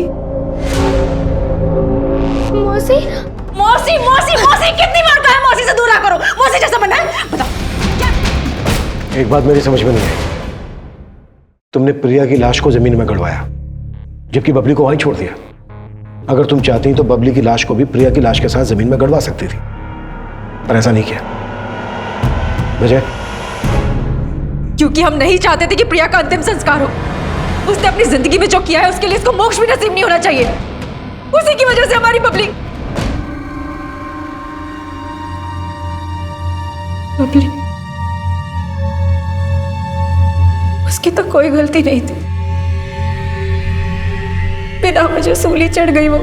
मौसी मौसी मौसी मौसी कितनी बार कहा है मौसी से दूर रहा करो, मौसी जैसा बनना है? बताओ। एक बात मेरी समझ में नहीं आई, तुमने प्रिया की लाश को जमीन में गड़वाया जबकि बबली को वहीं छोड़ दिया। अगर तुम चाहती तो बबली की लाश को भी प्रिया की लाश के साथ जमीन में गड़वा सकती थी, पर ऐसा नहीं किया। वजह? क्योंकि हम नहीं चाहते थे कि प्रिया का अंतिम संस्कार हो। उसने अपनी जिंदगी में जो किया है उसके लिए इसको मोक्ष भी नसीब नहीं होना चाहिए। उसी की वजह से हमारी बबली उसकी तो कोई गलती नहीं थी, बिना वजह सूली चढ़ गई वो।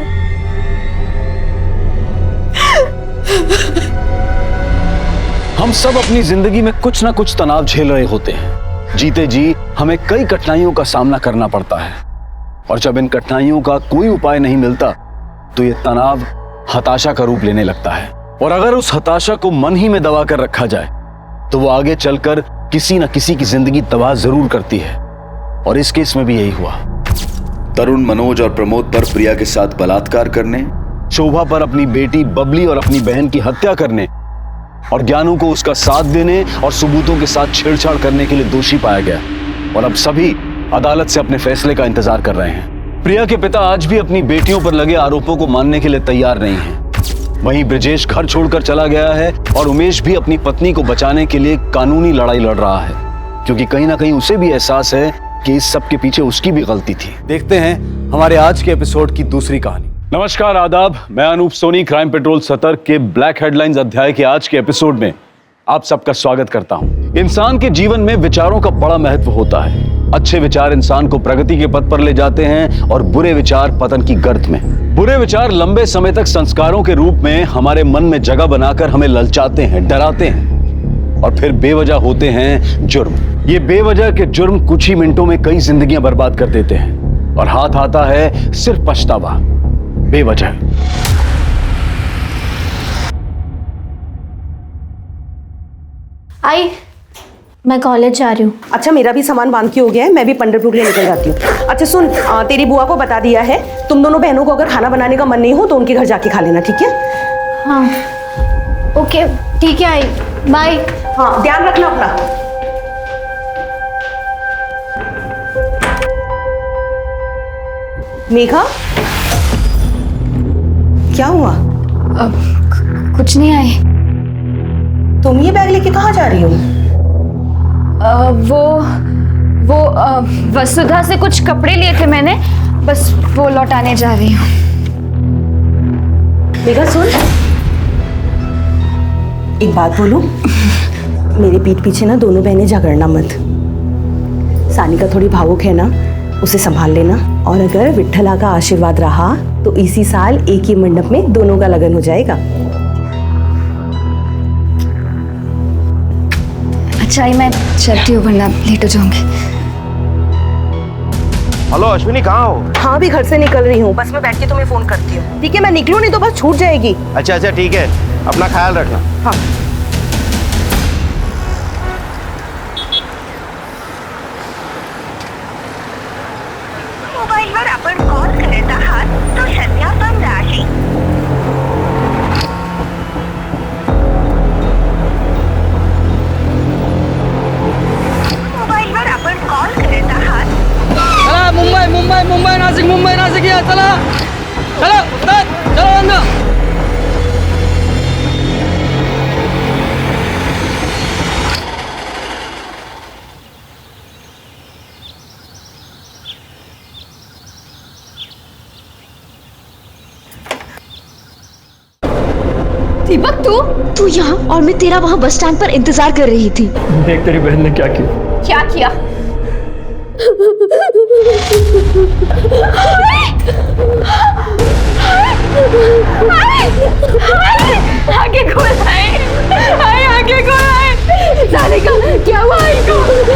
हम सब अपनी जिंदगी में कुछ ना कुछ तनाव झेल रहे होते हैं। जीते जी हमें कई कठिनाइयों का सामना करना पड़ता है, और जब इन कठिनाइयों का कोई उपाय नहीं मिलता तो ये तनाव हताशा का रूप लेने लगता है। और अगर उस हताशा को मन ही में दबा कर रखा जाए तो वो आगे चलकर किसी न किसी की जिंदगी तबाह जरूर करती है, और इस केस में भी यही हुआ। तरुण मनोज और प्रमोद पर प्रिया के साथ बलात्कार करने, शोभा पर अपनी बेटी बबली और अपनी बहन की हत्या करने, और ज्ञानू को उसका साथ देने और सबूतों के साथ छेड़छाड़ करने के लिए दोषी पाया गया, और अब सभी अदालत से अपने फैसले का इंतजार कर रहे हैं। प्रिया के पिता आज भी अपनी बेटियों पर लगे आरोपों को मानने के लिए तैयार नहीं हैं। वहीं ब्रजेश घर छोड़कर चला गया है और उमेश भी अपनी पत्नी को बचाने के लिए कानूनी लड़ाई लड़ रहा है, क्योंकि कहीं ना कहीं उसे भी एहसास है कि इस सब के पीछे उसकी भी गलती थी। देखते हैं हमारे आज के एपिसोड की दूसरी कहानी। नमस्कार, आदाब। मैं अनूप सोनी क्राइम पेट्रोल सतर्क के ब्लैक हेडलाइंस अध्याय के आज के एपिसोड में आप सबका स्वागत करता हूं। इंसान के जीवन में विचारों का बड़ा महत्व होता है। अच्छे विचार इंसान को प्रगति के पथ पर ले जाते हैं और बुरे विचार पतन की गर्त में। बुरे विचार लंबे समय तक संस्कारों के रूप में हमारे मन में जगह बनाकर हमें ललचाते हैं, डराते हैं, और फिर बेवजह होते हैं जुर्म। ये बेवजह के जुर्म कुछ ही मिनटों में कई जिंदगियां बर्बाद कर देते हैं, और हाथ आता है सिर्फ पछतावा, बेवजह। आई, मैं कॉलेज जा रही हूँ। अच्छा, मेरा भी सामान बांध के हो गया है, मैं भी पंडरपुर के लिए निकल जाती हूँ। अच्छा सुन, तेरी बुआ को बता दिया है, तुम दोनों बहनों को अगर खाना बनाने का मन नहीं हो तो उनके घर जाके खा लेना, ठीक है? हाँ ओके, ठीक है आई, बाय। हाँ, ध्यान रखना अपना। मेघा, क्या हुआ? कुछ नहीं आई। तुम ये बैग लेके कहाँ जा रही हो? वो वसुधा से कुछ कपड़े लिए थे मैंने, बस वो लौटाने जा रही हूँ। मेघा सुन, एक बात बोलूं, मेरे पीठ पीछे ना दोनों बहनें झगड़ना मत। सानिका थोड़ी भावुक है ना, उसे संभाल लेना, और अगर विट्ठला का आशीर्वाद रहा तो इसी साल एक ही मंडप में दोनों का लगन हो जाएगा। अच्छा, मैं चलती हूँ वरना लेट हो जाऊंगी। हेलो अश्विनी, कहाँ हो? हाँ, भी घर से निकल रही हूँ, बस मैं बैठ के तुम्हें फोन करती हूँ, ठीक है? मैं निकलूँ नहीं तो बस छूट जाएगी। अच्छा अच्छा ठीक है, अपना ख्याल रखना। हाँ। मोबाईलवर आपण कॉल करत आहात तो सध्या बंद आहे। मोबाईलवर आपण कॉल करत आहात। चला मुंबई मुंबई मुंबई नाशिक या चला चलो चलो अंदर। दीपक, तू यहाँ और मैं तेरा वहाँ बस स्टैंड पर इंतजार कर रही थी। देख तेरी बहन ने क्या किया। क्या किया?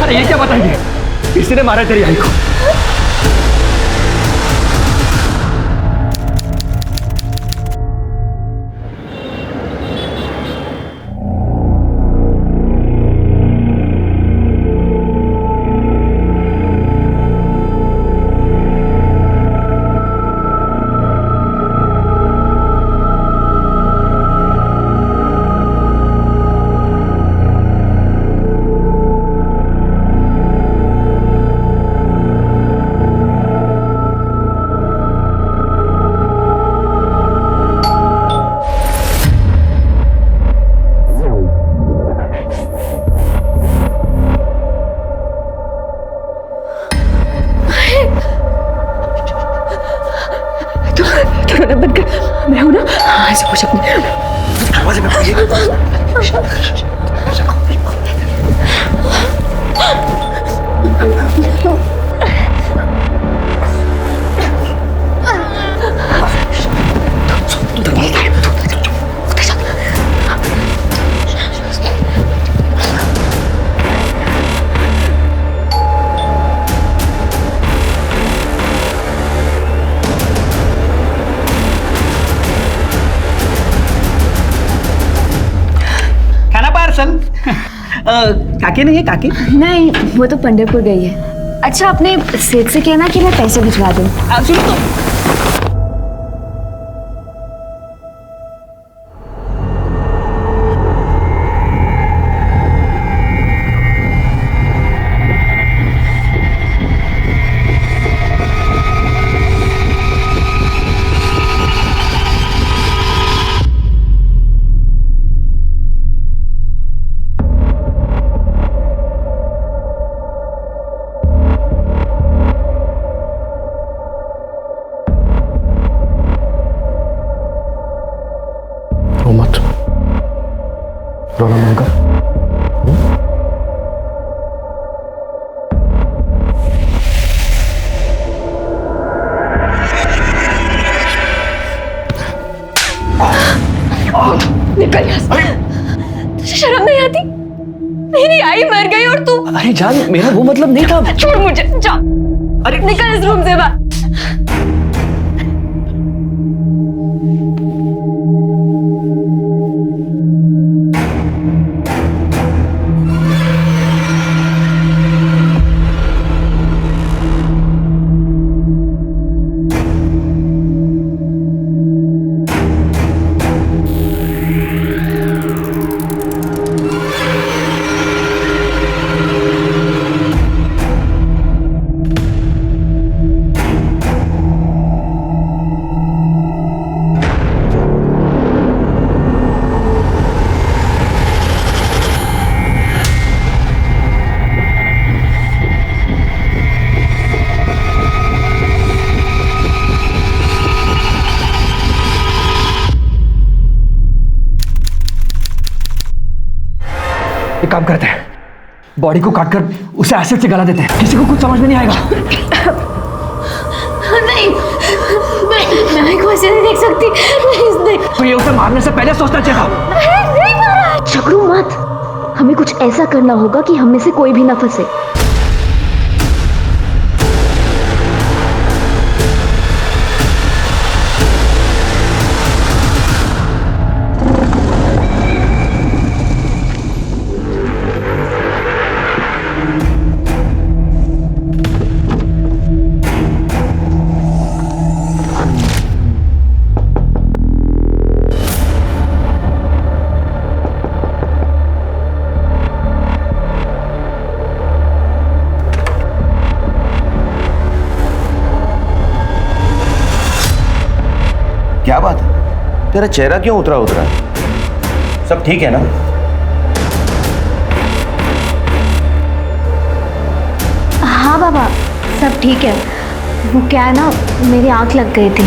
अरे ये क्या बताइए, किसी ने मारा तेरी आई को? मैं हूं ना, ऐसे कुछ अपने दरवाजे पे काकी नहीं है? काकी नहीं, वो तो पंढरपुर गई है। अच्छा, अपने सेठ से कहना कि मैं पैसे भिजवा दूं। सुनो तो रोना मन कर। निकल यहाँ से। तुझे शर्म नहीं आती? मेरी आई मर गई और तू। अरे जान, मेरा वो मतलब नहीं था। छोड़ मुझे, जा। अरे निकल इस रूम से बाहर। एक काम करते हैं, बॉडी को काटकर उसे एसिड से गला देते हैं, किसी को कुछ समझ में नहीं आएगा। नहीं, मैं आई को ऐसे नहीं देख सकती। प्लीज नहीं। तो ये उसे मारने से पहले सोचना चाहिए था। नहीं मारा। झगड़ू मत, हमें कुछ ऐसा करना होगा कि हम में से कोई भी ना फंसे। क्या बात है, तेरा चेहरा क्यों उतरा उतरा? सब ठीक है ना? हाँ बाबा, सब ठीक है। वो क्या है ना, मेरी आंख लग गई थी।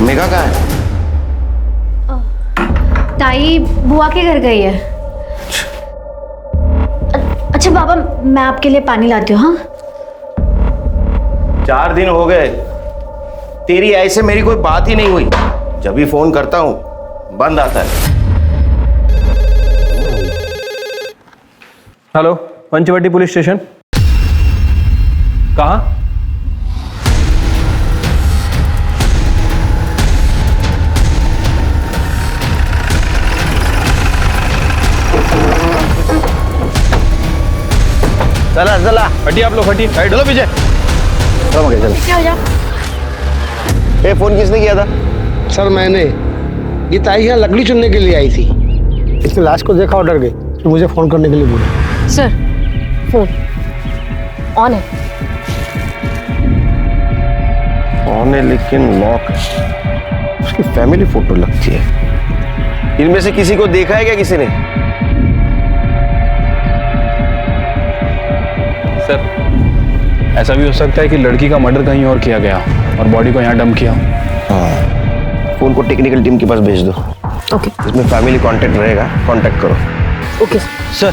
मेघा कहाँ है? ताई बुआ के घर गई है। अच्छा बाबा, मैं आपके लिए पानी लाती हूँ। हाँ, 4 दिन हो गए, तेरी ऐसे मेरी कोई बात ही नहीं हुई। जब भी फोन करता हूं बंद आता है। Hello, Panchvati police station. कहाँ? चला चला, हटिए आप लोग, हटिए। चलो पीछे। चलो मगे चलो। क्या हो जा? ए, फोन किसने किया था? सर मैंने, ये ताई यहाँ लकड़ी चुनने के लिए आई थी। इसने लाश को देखा और डर गई, तो मुझे फोन करने के लिए बोला। सर फोन ऑन है। ऑन है लेकिन लॉक है। उसकी फैमिली फोटो लगती है। इनमें से किसी को देखा है क्या किसी ने? सर, ऐसा भी हो सकता है कि लड़की का मर्डर कहीं और किया गया और बॉडी को यहाँ डंप किया। हाँ, फोन को टेक्निकल टीम के पास भेज दो। ओके। इसमें फैमिली कांटेक्ट रहेगा, कांटेक्ट करो। ओके सर,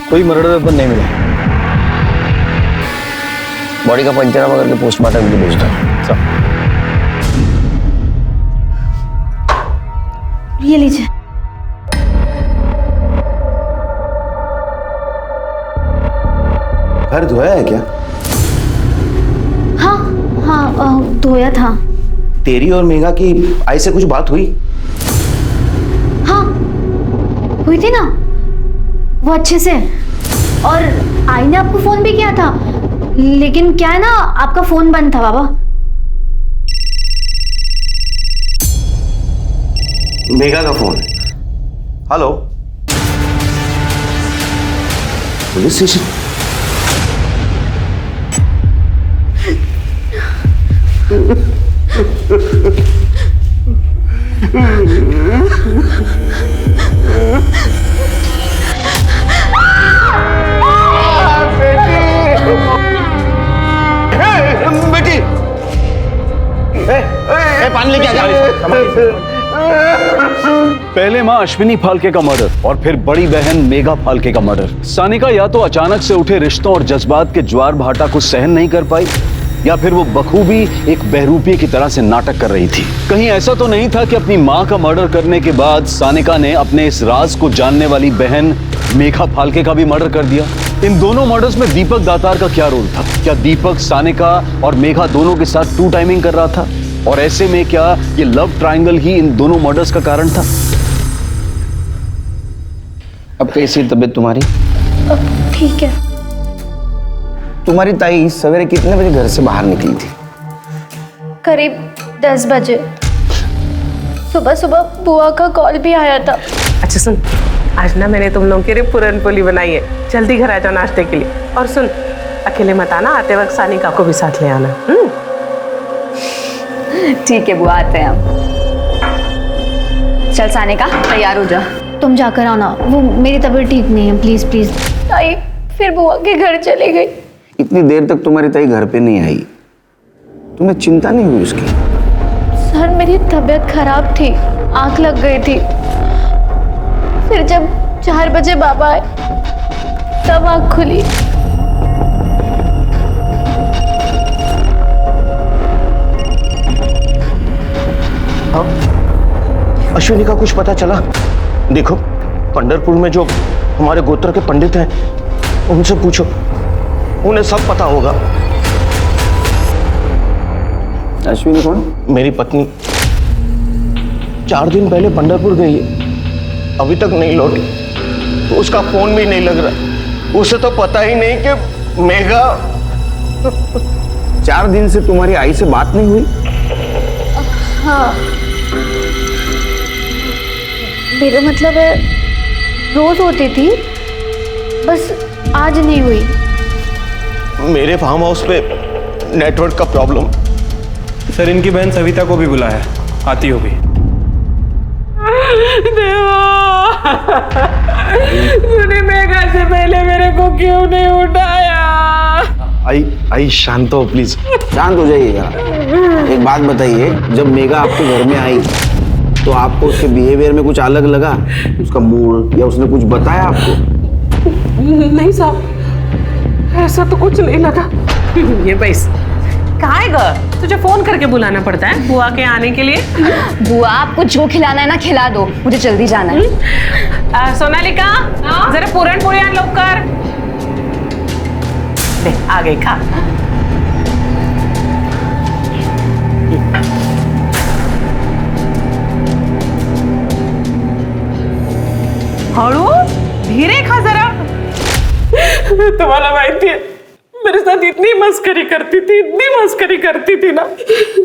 कोई मर्डर वेपन नहीं मिला। बॉडी का पंचनामा करके पोस्टमार्टम के लिए भेज दो। ये लीजिए। घर धोया है क्या? हाँ हाँ, धोया था। तेरी और मेघा की आई से कुछ बात हुई? हाँ हुई थी ना, वो अच्छे से। और आई ने आपको फोन भी किया था, लेकिन क्या है ना, आपका फोन बंद था बाबा। मेघा का फोन। Hello, police station. बेटी, पानी लेके आ जा। पहले मां अश्विनी फाल्के का मर्डर और फिर बड़ी बहन मेघा फाल्के का मर्डर। सानिका या तो अचानक से उठे रिश्तों और जज्बात के ज्वार भाटा को सहन नहीं कर पाई, या फिर वो बखूबी एक बहरूपिये की तरह से नाटक कर रही थी। कहीं ऐसा तो नहीं था कि अपनी मां का मर्डर करने के बाद सानिका ने अपने इस राज को जानने वाली बहन मेघा फाल्के का भी मर्डर कर दिया। इन दोनों मर्डर्स में दीपक दातार का क्या रोल था? क्या दीपक सानिका और मेघा दोनों के साथ टू टाइमिंग कर रहा था? और ऐसे में क्या ये लव ट्रायंगल ही इन दोनों मर्डर्स का कारण था? अब कैसी तबीयत तुम्हारी? ठीक है। तुम्हारी ताई सवेरे कितने बजे घर से बाहर निकली थी? करीब 10 बजे। सुबह सुबह बुआ का कॉल भी आया था। अच्छा सुन, आज ना मैंने तुम लोगों के लिए पूरन पोली बनाई है, जल्दी घर आ जाओ नाश्ते के लिए। और सुन, अकेले मत आना, आते वक्त सानिका को भी साथ ले आना। ठीक है बुआ, आते हैं हम। चल सानिका, तैयार हो जा। तुम जाकर आओ ना, वो मेरी तबीयत ठीक नहीं है। Please please. ताई फिर बुआ के घर चली गई। इतनी देर तक तुम्हारी ताई घर पे नहीं आई, तुम्हें चिंता नहीं हुई उसकी? सर मेरी तबीयत खराब थी, आंख लग गई थी। फिर जब 4 बजे बाबा आए तब आंख खुली। अश्विनी का कुछ पता चला? देखो, पंढरपुर में जो हमारे गोत्र के पंडित हैं उनसे पूछो, उन्हें सब पता होगा। अश्विनी कौन? मेरी पत्नी 4 दिन पहले पंढरपुर गई है, अभी तक नहीं लौटी। तो उसका फोन भी नहीं लग रहा। उसे तो पता ही नहीं कि मेघा 4 दिन से तुम्हारी आई से बात नहीं हुई? हाँ, मेरा मतलब है रोज होती थी, बस आज नहीं हुई। मेरे फार्म हाउस पे नेटवर्क का प्रॉब्लम। सर, इनकी बहन सविता को भी बुलाया, आती होगी। तूने मेघा से पहले मेरे को क्यों नहीं उठाया? आई शांत हो प्लीज। शांत हो जाइएगा। एक बात बताइए, जब मेघा आपके घर में आई तो आपको उसके बिहेवियर में कुछ अलग लगा? उसका मूड या उसने कुछ बताया आपको? नहीं साहब, ऐसा तो कुछ नहीं लगा। ये बैस, काय ग, तुझे फोन करके बुलाना पड़ता है बुआ के आने के लिए? बुआ आपको जो खिलाना है ना खिला दो, मुझे जल्दी जाना है। सोनालिका, जरा पुरणपोळी आण लवकर। दे, आ गई, खा। हळू, धीरे खा जरा। तुम्हाला माहिती है मेरे साथ इतनी मस्करी करती थी ना।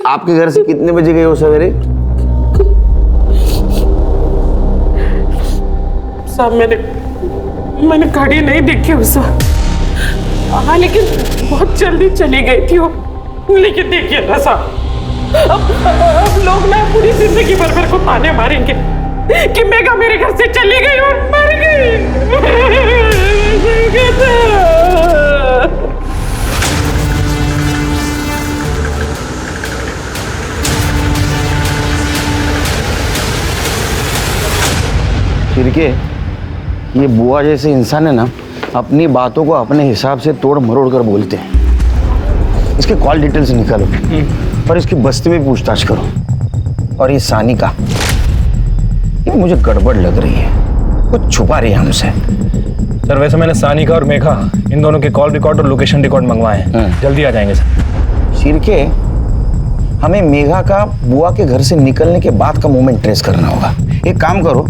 आपके घर से कितने बजे गए हो सवेरे? साहब मैंने घड़ी नहीं देखी उस वक्त। हाँ, लेकिन बहुत जल्दी चली गई थी वो। लेकिन देखिए ना साहब, अब लोग ना पूरी जिंदगी भर मेरे को ताने मारेंगे कि मेघा मेरे घर से चली गई और मर गई। फिरके, ये बुआ जैसे इंसान है ना, अपनी बातों को अपने हिसाब से तोड़ मरोड़ कर बोलते हैं। इसके कॉल डिटेल्स निकालो और इसकी बस्ती में पूछताछ करो। और ये सानिका, ये मुझे गड़बड़ लग रही है, कुछ छुपा रही है हमसे। सर वैसे मैंने सानिका और मेघा इन दोनों के कॉल रिकॉर्ड और लोकेशन रिकॉर्ड मंगवाए हैं, जल्दी आ जाएंगे सर। शिरके, हमें मेघा का बुआ के घर से निकलने के बाद का मोमेंट ट्रेस करना होगा। एक काम करो,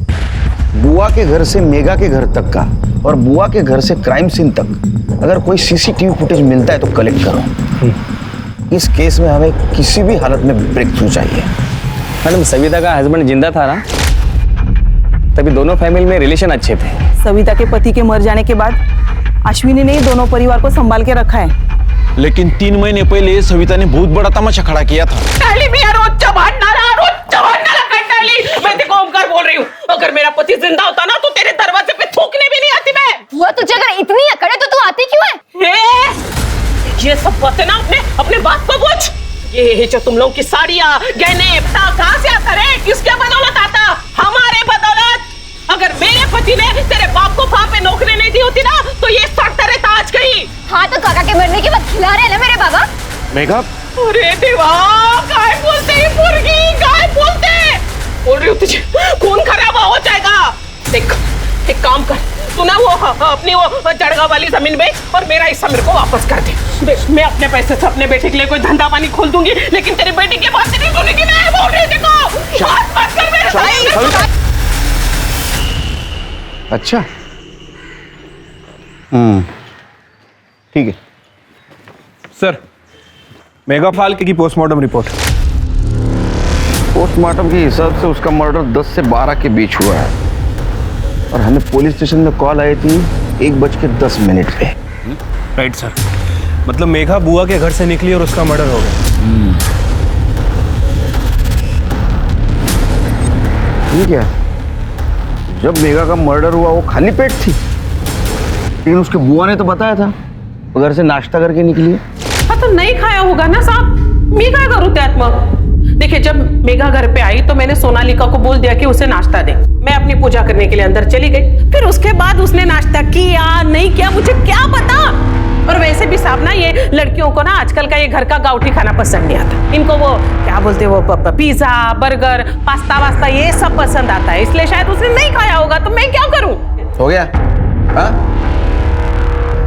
बुआ के घर से मेघा के घर तक का और बुआ के घर से क्राइम सीन तक अगर कोई सीसीटीवी फुटेज मिलता है तो कलेक्ट करो। इस केस में हमें किसी भी हालत में ब्रेक थ्रू चाहिए। मैडम, सविता का हस्बैंड जिंदा था ना, तभी दोनों फैमिली में रिलेशन अच्छे थे। सविता के पति के मर जाने के बाद अश्विनी ने दोनों परिवार को संभाल के रखा है। लेकिन 3 महीने पहले सविता ने बहुत बड़ा तमाशा खड़ा किया था। मैं देखो ओमकार बोल रही हूँ, अगर मेरा पति जिंदा होता ना तो तेरे दरवाजे पे थूकने भी नहीं आती मैं। बुआ तुझे अगर इतनी अकड़ है तो तू आती क्यों है? ये सब बातें ना अपने बाप को पूछ। ये जो तुम लोग की साड़ियाँ, गहने, कहाँ से आता रे? किसके बदौलत आता? हमारे बदौलत। अगर मेरे पति ने तेरे बाप को वहाँ पे नौकरी नहीं दी होती ना तो ये सड़ता रहता आज कहीं। हाँ तो काका के मरने के बाद खिला रहे हैं ना मेरे बाबा। मेघा, अरे देवा, काय बोलते हैं मुर्गी, काय बोलते? बोल रही हूँ तुझे खून खराबा हो जाएगा। देख, एक काम कर, तू ना वो अपनी वो जड़गा वाली जमीन बेच और मेरा हिस्सा मेरे को वापस कर दे। मैं अपने पैसे से अपने बेटे के लिए कोई धंधा पानी खोल दूंगी, लेकिन तेरी बेटी की बात नहीं सुनेगी। मैं बोल रही हूँ, देखो बात मत कर मेरे साथ। अच्छा, ठीक है सर। मेगा फाल की पोस्टमार्टम रिपोर्ट। पोस्टमार्टम के हिसाब से उसका मर्डर 10 से 12 के बीच हुआ है और हमें पुलिस स्टेशन में कॉल आई थी 1:10 पे। राइट सर, मतलब मेघा बुआ के घर से निकली और उसका मर्डर हो गया। ठीक है, जब मेघा का मर्डर हुआ वो खाली पेट थी, लेकिन उसके बुआ ने तो बताया था वो घर से नाश्ता करके निकली है। हाँ तो नहीं खाया होगा ना साहब, मैं क्या करूँ त्यात्मा। देखिए, जब मेघा घर पे आई तो मैंने सोनालिका को बोल दिया कि उसे नाश्ता दे। मैं अपनी पूजा करने के लिए अंदर चली गई। फिर उसके बाद उसने नाश्ता किया नहीं किया मुझे क्या पता। और वैसे भी साहब ना, ये लड़कियों को ना आजकल का ये घर का गाउठी खाना पसंद नहीं आता। इनको वो क्या बोलते, वो पिज्जा, बर्गर, पास्ता वास्ता ये सब पसंद आता है, इसलिए शायद उसने नहीं खाया होगा। तो मैं क्या करूं? हो गया। हाँ,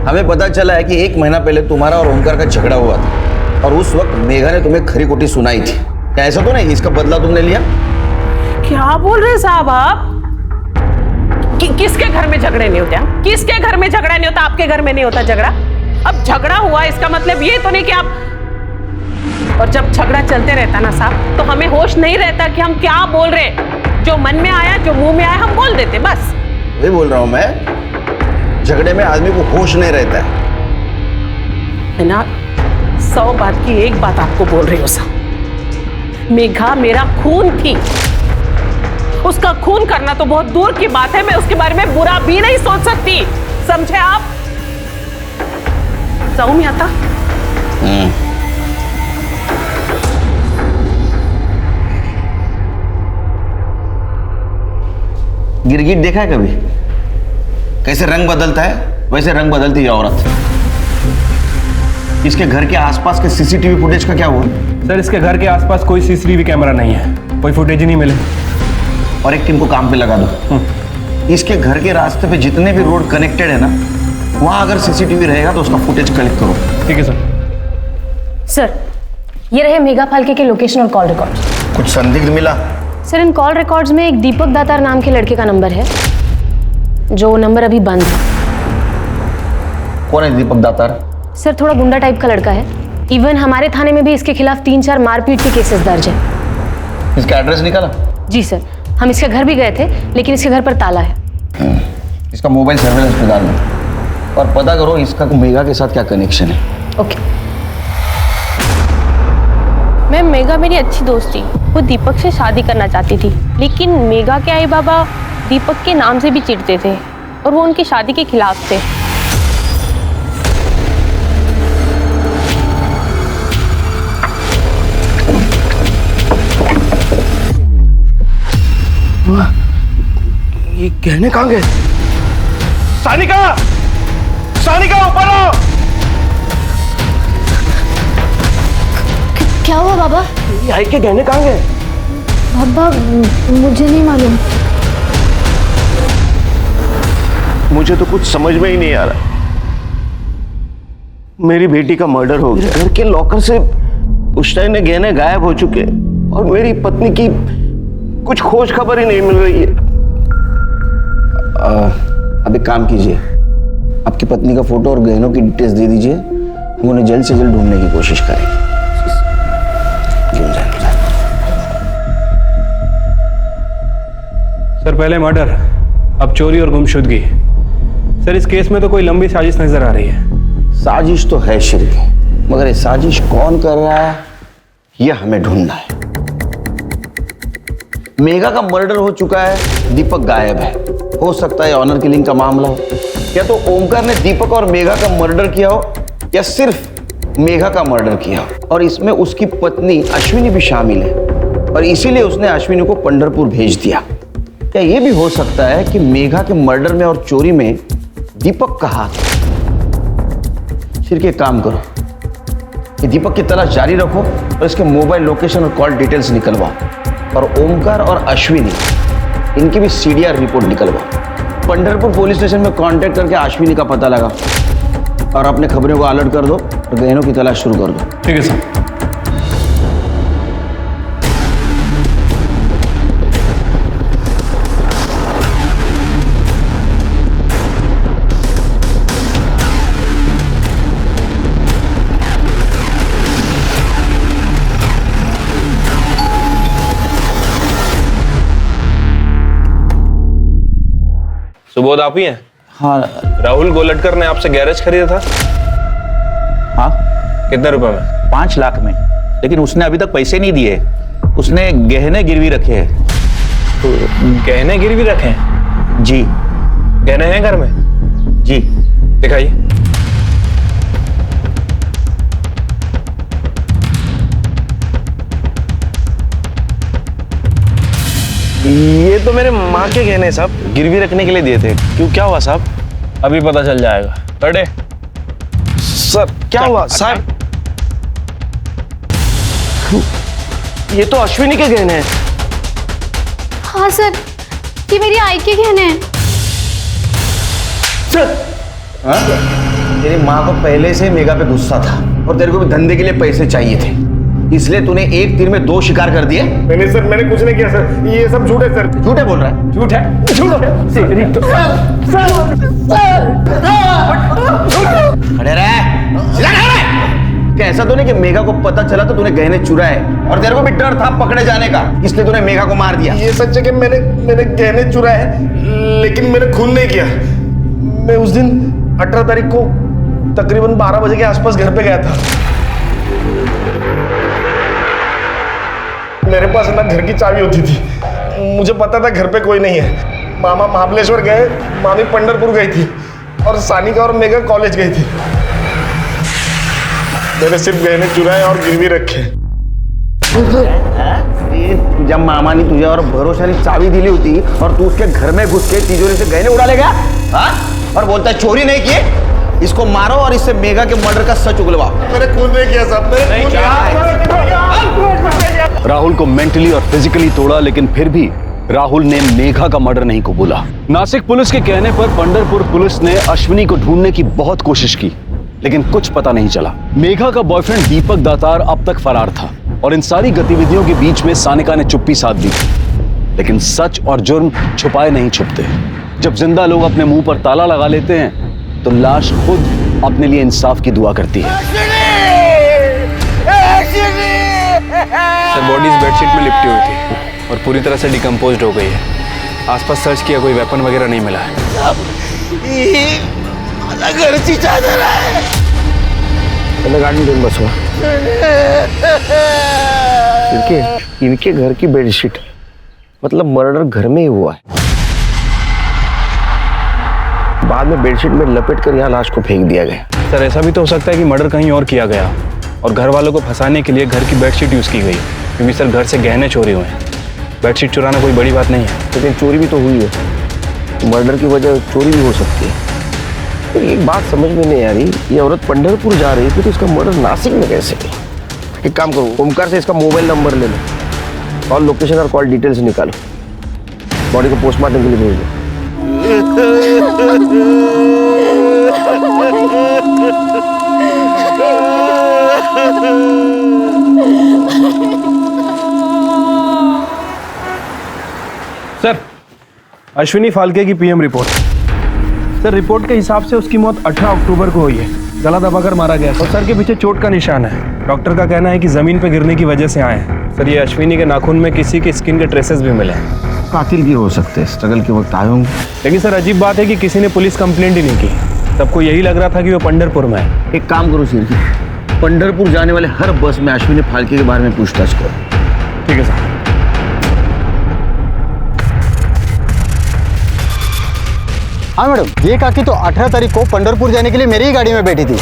हमें पता चला है कि 1 महीना पहले तुम्हारा और ओमकार का झगड़ा हुआ था और उस वक्त मेघा ने तुम्हें खरी खोटी सुनाई थी। क्या ऐसा तो नहीं इसका बदला तुमने लिया? क्या बोल रहे साहब आप? किसके घर में झगड़े नहीं होते? किसके घर में झगड़ा नहीं होता? आपके घर में नहीं होता झगड़ा? अब झगड़ा हुआ इसका मतलब ये तो नहीं कि आप। और जब झगड़ा चलते रहता ना साहब, तो हमें होश नहीं रहता कि हम क्या बोल रहे। जो मन में आया, जो मुंह में आया, हम बोल देते बस। वही बोल रहा हूं मैं, झगड़े में आदमी को होश नहीं रहता है ना। 100 बात की एक बात आपको बोल रही हूँ साहब, मेघा मेरा खून थी। उसका खून करना तो बहुत दूर की बात है, मैं उसके बारे में बुरा भी नहीं सोच सकती, समझे आप? जाऊं मैं आता? गिरगिट देखा है कभी? कैसे रंग बदलता है, वैसे रंग बदलती है औरत। इसके घर के आसपास के सीसीटीवी फुटेज का क्या हुआ? सर इसके घर के आसपास कोई सीसीटीवी कैमरा नहीं है, कोई फुटेज ही नहीं मिले। और एक टीम को काम पे लगा दो। इसके घर के रास्ते पे जितने भी रोड कनेक्टेड है ना, वहां अगर सीसीटीवी रहेगा तो उसका फुटेज कलेक्ट करो। ठीक है सर। सर ये रहे मेघा फाल्के के लोकेशन और कॉल रिकॉर्ड। कुछ संदिग्ध मिला? सर इन कॉल रिकॉर्ड्स में एक दीपक दातार नाम के लड़के का नंबर है, जो नंबर अभी बंद है। कौन है दीपक दातार? सर थोड़ा गुंडा टाइप का लड़का है। इवन हमारे थाने में भी इसके खिलाफ 3-4 मारपीट के केसेस दर्ज है। इसका एड्रेस निकाला? जी सर, हम इसके घर भी गए थे, लेकिन इसके घर पर ताला है। इसका मोबाइल सर्वेलेंस पे डाल दो और पता करो इसका मेघा के साथ क्या कनेक्शन है। ओके। मैम मेघा मेरी अच्छी दोस्त थी, वो दीपक से शादी करना चाहती थी, लेकिन मेघा के आई बाबा दीपक के नाम से भी चिढ़ते थे और वो उनकी शादी के खिलाफ थे। ये गहने कहाँ गए? सानिका! सानिका ऊपर आओ! क्या हुआ बाबा? ये आई के गहने कहाँ गए? बाबा मुझे नहीं मालूम। मुझे तो कुछ समझ में ही नहीं आ रहा। मेरी बेटी का मर्डर हो गया, घर के लॉकर से पुश्तैनी ने गहने गायब हो चुके और मेरी पत्नी की कुछ खोज खबर ही नहीं मिल रही है। अब एक काम कीजिए, आपकी पत्नी का फोटो और गहनों की डिटेल्स दे दीजिए, हम उन्हें जल्द से जल्द ढूंढने की कोशिश करेंगे। सर पहले मर्डर, अब चोरी और गुमशुदगी। सर इस केस में तो कोई लंबी साजिश नजर आ रही है। साजिश तो है श्री, मगर ये साजिश कौन कर रहा है ये हमें ढूंढना है। मेघा का मर्डर हो चुका है, दीपक गायब है। हो सकता है ऑनर किलिंग का मामला हो, या तो ओमकार ने दीपक और मेघा का मर्डर किया हो, या सिर्फ मेघा का मर्डर किया हो और इसमें उसकी पत्नी अश्विनी भी शामिल है और इसीलिए उसने अश्विनी को पंढरपुर भेज दिया। क्या यह भी हो सकता है कि मेघा के मर्डर में और चोरी में दीपक का हाथ है? सिर्फ एक काम करो कि दीपक की तलाश जारी रखो और इसके मोबाइल लोकेशन और कॉल डिटेल्स निकलवाओ और ओमकार और अश्विनी इनकी भी सीडीआर रिपोर्ट निकलवाओ। पंढरपुर पुलिस स्टेशन में कांटेक्ट करके अश्विनी का पता लगा और अपने खबरों को अलर्ट कर दो और गहनों की तलाश शुरू कर दो। ठीक है सर। सुबोध आप ही हैं? हाँ। राहुल गोलटकर ने आपसे गैरेज खरीदा था? हाँ। कितने रुपए में? 5 लाख में, लेकिन उसने अभी तक पैसे नहीं दिए। उसने गहने गिरवी रखे हैं। तो गहने गिरवी रखे हैं? जी। गहने हैं घर में? जी। दिखाइए। ये तो मेरे माँ के गहने साहब, गिरवी रखने के लिए दिए थे। क्यों, क्या हुआ साहब? अभी पता चल जाएगा। अरे सर क्या हुआ साहब? ये तो अश्विनी के गहने हैं। हाँ सर, ये मेरी आई के गहने हैं। सर तेरी माँ को पहले से मेघा पे गुस्सा था और तेरे को भी धंधे के लिए पैसे चाहिए थे, इसलिए तूने एक तीर में 2 शिकार कर दिए। नहीं सर, मैंने कुछ नहीं किया सर, ये सब झूठ है सर। झूठे बोल रहा है? झूठ है, झूठ खड़े रहे। क्या ऐसा तो नहीं कि मेघा को पता चला तो तूने गहने चुराए और तेरे को भी डर था पकड़े जाने का, इसलिए तूने मेघा को मार दिया? ये सच है कि मैंने गहने चुराए, लेकिन मैंने खून नहीं किया। मैं उस दिन 18 तारीख को तकरीबन 12 बजे के आसपास घर पे गया था। मेरे पास ना घर की चाबी होती थी, मुझे पता था घर पे कोई नहीं है। मामा महाबलेश्वर गए, मामी पंढरपुर गई थी और सानिका और मेघा कॉलेज गई थी। मैंने सिर्फ गहने चुराए और गिरवी रखे। जब मामा ने तुझे और भरोसा ने चाबी दिली होती और तू उसके घर में घुस के तिजोरी से गहने उड़ा लेगा, हाँ? और बोलता है चोरी नहीं किए। इसको मारो और इससे मेघा के मर्डर का सच उगलवाओ। मैंने खून नहीं किया साहब, मैंने खून नहीं। राहुल को मेंटली और फिजिकली तोड़ा, लेकिन फिर भी राहुल ने मेघा का मर्डर नहीं कबूला। नासिक पुलिस के कहने पर पंढरपुर पुलिस ने अश्विनी को ढूंढने की बहुत कोशिश की, लेकिन कुछ पता नहीं चला। मेघा का बॉयफ्रेंड दीपक दातार अब तक फरार था और इन सारी गतिविधियों के बीच में सानिका ने चुप्पी साध दी थी। लेकिन सच और जुर्म छुपाए नहीं छुपते। जब जिंदा लोग अपने मुंह पर ताला लगा लेते हैं तो लाश खुद अपने लिए इंसाफ की दुआ करती है। सर, बॉडी इस बेडशीट में लिपटी हुई थी और पूरी तरह से डिकम्पोज्ड हो गई है। आसपास सर्च किया, कोई वेपन वगैरह नहीं मिला है। घरची चादर आहे। गाड़ी घेऊन बसवा। इनके घर की बेडशीट, मतलब मर्डर घर में ही हुआ है। बाद में बेडशीट में लपेट कर यहाँ लाश को फेंक दिया गया। सर, ऐसा भी तो हो सकता है कि मर्डर कहीं और किया गया और घर वालों को फंसाने के लिए घर की बेडशीट यूज की गई, क्योंकि सर घर से गहने चोरी हुए हैं। बेडशीट चुराना कोई बड़ी बात नहीं है। लेकिन चोरी भी तो हुई है, मर्डर की वजह चोरी भी हो सकती है। तो एक बात समझ में नहीं आ रही, ये औरत पंढरपुर जा रही थी तो इसका मर्डर नासिक में कैसे किया? एक काम करो, ओमकार से इसका मोबाइल नंबर ले लो और लोकेशन और कॉल डिटेल्स निकालो, बॉडी को पोस्टमार्टम के लिए भेज दो। सर, अश्विनी फाल्के की पीएम रिपोर्ट। सर, रिपोर्ट के हिसाब से उसकी मौत 18 अक्टूबर को हुई है। गला दबाकर मारा गया और सर के पीछे चोट का निशान है। डॉक्टर का कहना है कि जमीन पर गिरने की वजह से आए हैं। सर, ये अश्विनी के नाखून में किसी के स्किन के ट्रेसेस भी मिले हैं। कातिल भी हो सकते हैं, स्ट्रगल के वक्त आए होंगे। लेकिन सर, अजीब बात है कि किसी ने पुलिस कंप्लेंट ही नहीं की। सबको यही लग रहा था कि वो पंढरपुर में है। एक काम करो सिरकी, पंढरपुर जाने वाले हर बस में अश्विनी फाल्के के बारे में पूछताछ करो। ठीक है सर। हाँ मैडम, ये काकी तो 18 तारीख को पंढरपुर जाने के लिए मेरी ही गाड़ी में बैठी थी।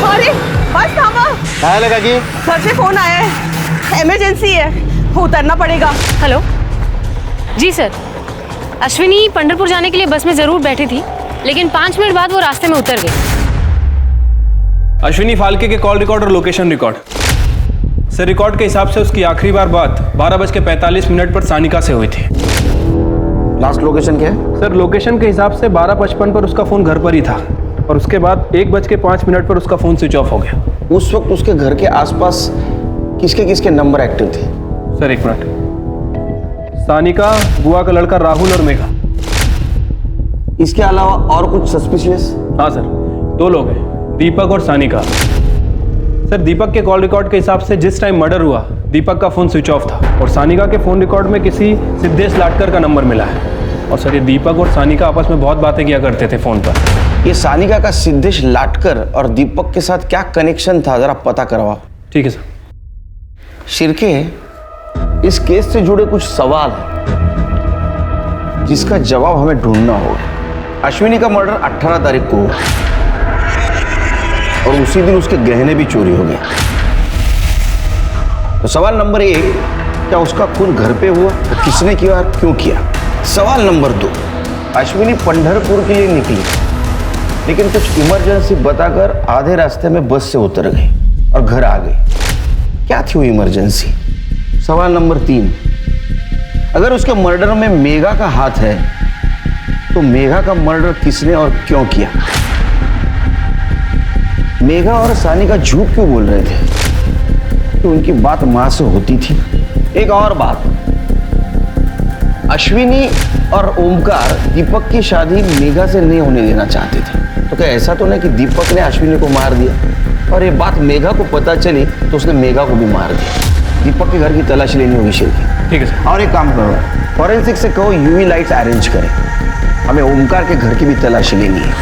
अरे बस थामा। क्या लगा कि घर से फोन आया है, इमरजेंसी है, उतरना पड़ेगा। हेलो जी सर, अश्विनी पंढरपुर जाने के लिए बस में जरूर बैठी थी, लेकिन 5 मिनट बाद वो रास्ते में उतर गई। अश्विनी फाल्के के कॉल रिकॉर्ड और लोकेशन रिकॉर्ड। सर, रिकॉर्ड के हिसाब से उसकी आखिरी बार बात 12:45 पर सानिका से हुई थी। लास्ट लोकेशन क्या है? सर, लोकेशन के हिसाब से 12:55 पर उसका फोन घर पर ही था और उसके बाद 1:05 पर उसका फोन स्विच ऑफ हो गया। उस वक्त उसके घर के आसपास किसके किसके नंबर एक्टिव थे? सर, एक मिनट। सानिका, बुआ का लड़का राहुल और मेघा। इसके अलावा और कुछ सस्पिशियस? हाँ सर, 2 लोग हैं, दीपक और सानिका। सर, दीपक के कॉल रिकॉर्ड के हिसाब से जिस टाइम मर्डर हुआ दीपक का फोन स्विच ऑफ था और सानिका के फोन रिकॉर्ड में किसी सिद्धेश लाटकर का नंबर मिला है। और सर, ये दीपक और सानिका आपस में बहुत बातें किया करते थे फोन पर। ये सानिका का सिद्धेश लाटकर और दीपक के साथ क्या कनेक्शन था, जरा पता करवाओ। ठीक है सर। शिरके, इस केस से जुड़े कुछ सवाल हैं जिसका जवाब हमें ढूंढना होगा। अश्विनी का मर्डर 18 तारीख को हुआ और उसी दिन उसके गहने भी चोरी हो गए। तो सवाल नंबर 1, क्या उसका खून घर पे हुआ? तो किसने किया और क्यों किया? सवाल नंबर 2, अश्विनी पंढरपुर के लिए निकली लेकिन कुछ इमरजेंसी बताकर आधे रास्ते में बस से उतर गई और घर आ गई। क्या थी वो इमरजेंसी? सवाल नंबर 3, अगर उसके मर्डर में मेघा का हाथ है तो मेघा का मर्डर किसने और क्यों किया? मेघा और सानिका झूठ क्यों बोल रहे थे कि उनकी बात मां से होती थी? एक और बात, अश्विनी और ओमकार दीपक की शादी मेघा से नहीं होने देना चाहते थे, तो क्या ऐसा तो नहीं कि दीपक ने अश्विनी को मार दिया और ये बात मेघा को पता चली तो उसने मेघा को भी मार दिया? दीपक के घर की तलाशी लेनी होगी शिरकी। ठीक है सर। और एक काम करो, फॉरेंसिक से कहो यूवी लाइट्स अरेंज करें, हमें ओमकार के घर की भी तलाशी लेनी है।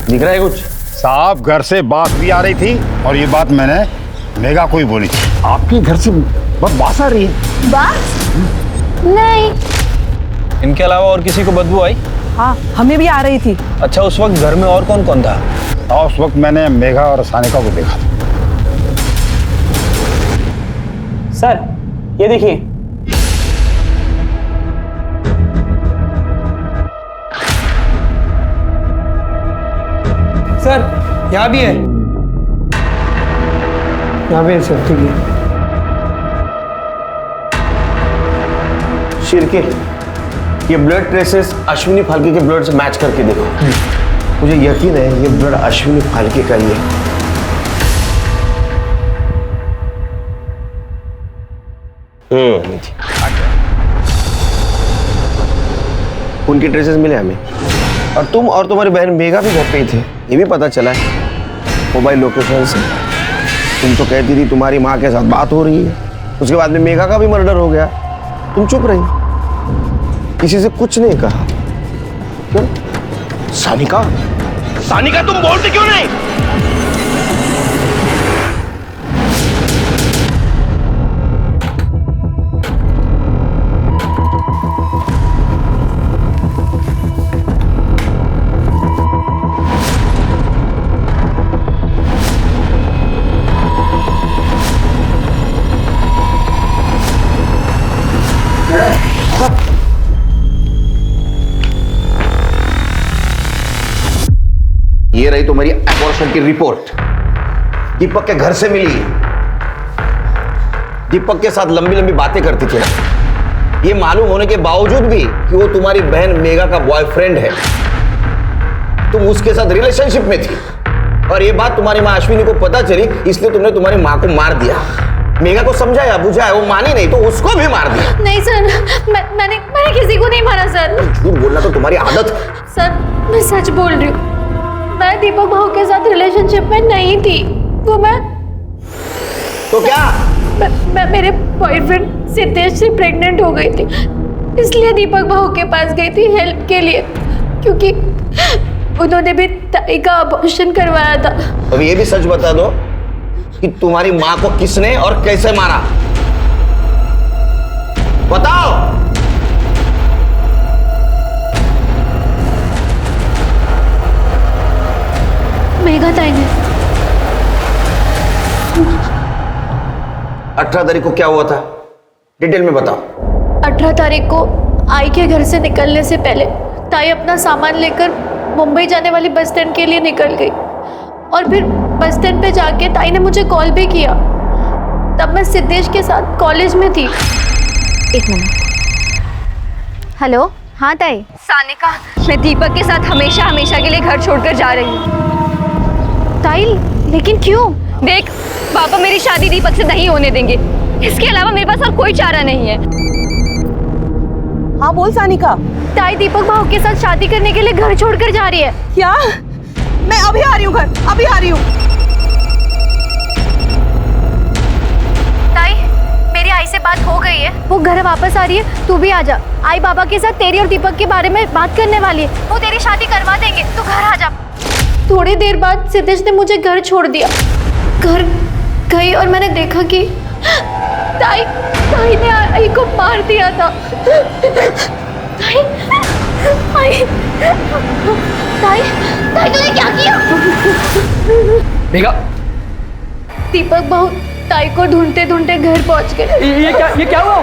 दिख रहा है कुछ? साहब, घर से बात भी आ रही थी और ये बात मैंने मेघा को ही बोली थी। आपके घर से बहुत बात आ रही है। बात? नहीं। इनके अलावा और किसी को बदबू आई? हाँ, हमें भी आ रही थी। अच्छा, उस वक्त घर में और कौन कौन था? और उस वक्त मैंने मेघा और सानिका को देखा था। सर ये देखिए। सर यहाँ भी है, यहाँ पे है सर। ठीक है। शिरके, ये ब्लड ट्रेसेस अश्विनी फाल्के के ब्लड से मैच करके देखो। मुझे यकीन है ये ब्लड अश्विनी फाल्के का ही है। उनके ट्रेसेस मिले हमें, और तुम और तुम्हारी बहन मेघा भी घर पे ही थे, ये भी पता चला है मोबाइल लोकेशन से। तुम तो कहती थी तुम्हारी माँ के साथ बात हो रही है, उसके बाद में मेघा का भी मर्डर हो गया, तुम चुप रही, किसी से कुछ नहीं कहा। क्यों? सानिका, सानिका तुम बोलते क्यों नहीं? ये रही तुम्हारी अबॉर्शन की रिपोर्ट, दीपक के घर से मिली। दीपक के साथ लंबी लंबी बातें करती थी, ये मालूम होने के बावजूद भी कि वो तुम्हारी बहन मेघा का बॉयफ्रेंड है, तुम उसके साथ रिलेशनशिप में थी, और ये बात तुम्हारी माँ अश्विनी को पता चली, इसलिए तुमने तुम्हारी माँ को मार दिया। मेघा को समझाया बुझाया, वो मानी नहीं तो उसको भी मार दिया। नहीं सर, मैंने किसी को नहीं मारा सर। झूठ बोलना तो तुम्हारी आदत है। सर मैं सच बोल रही हूँ, मैं दीपक भाऊ के साथ रिलेशनशिप में नहीं थी। वो मैं तो क्या? मैं मेरे बॉयफ्रेंड सिद्धेश से प्रेग्नेंट हो गई थी, इसलिए दीपक भाऊ के पास गई थी हेल्प के लिए, क्योंकि उन्होंने भी ताई का अबॉर्शन करवाया था। अब ये भी सच बता दो कि तुम्हारी माँ को किसने और कैसे मारा, बताओ। मेघा ताई ने। 18 तारीख को क्या हुआ था, डिटेल में बताओ। 18 तारीख को आई के घर से निकलने से पहले ताई अपना सामान लेकर मुंबई जाने वाली बस स्टैंड के लिए निकल गई, और फिर बस स्टैंड पे जाके ताई ने मुझे कॉल भी किया। तब मैं सिद्धेश के साथ कॉलेज में थी। एक मिनट। हेलो, हाँ ताई। सानिका, मैं दीपक के साथ हमेशा हमेशा के लिए घर छोड़कर जा रही हूँ। ताई, लेकिन क्यों? देख, पापा मेरी शादी दीपक से नहीं होने देंगे, इसके अलावा मेरे पास और कोई चारा नहीं है। हाँ बोल सानिका। ताई दीपक भाऊ के साथ शादी करने के लिए घर छोड़कर जा रही है। क्या? मैं अभी आ रही हूँ घर, अभी आ रही हूँ। ताई, मेरी आई से बात हो गई है, वो घर वापस आ रही है, तू भी आ जा। आई बाबा के साथ तेरी और दीपक के बारे में बात करने वाली है, वो तेरी शादी करवा देंगे, तू घर आ जा। थोड़ी देर बाद सिद्धेश ने मुझे घर छोड़ दिया। घर गई और मैंने देखा कि ताई ने आई को मार दिया था। ताई तूने क्या किया? मेघा, दीपक भाऊ ताई को ढूंढते ढूंढते घर पहुंच गए। ये क्या हुआ?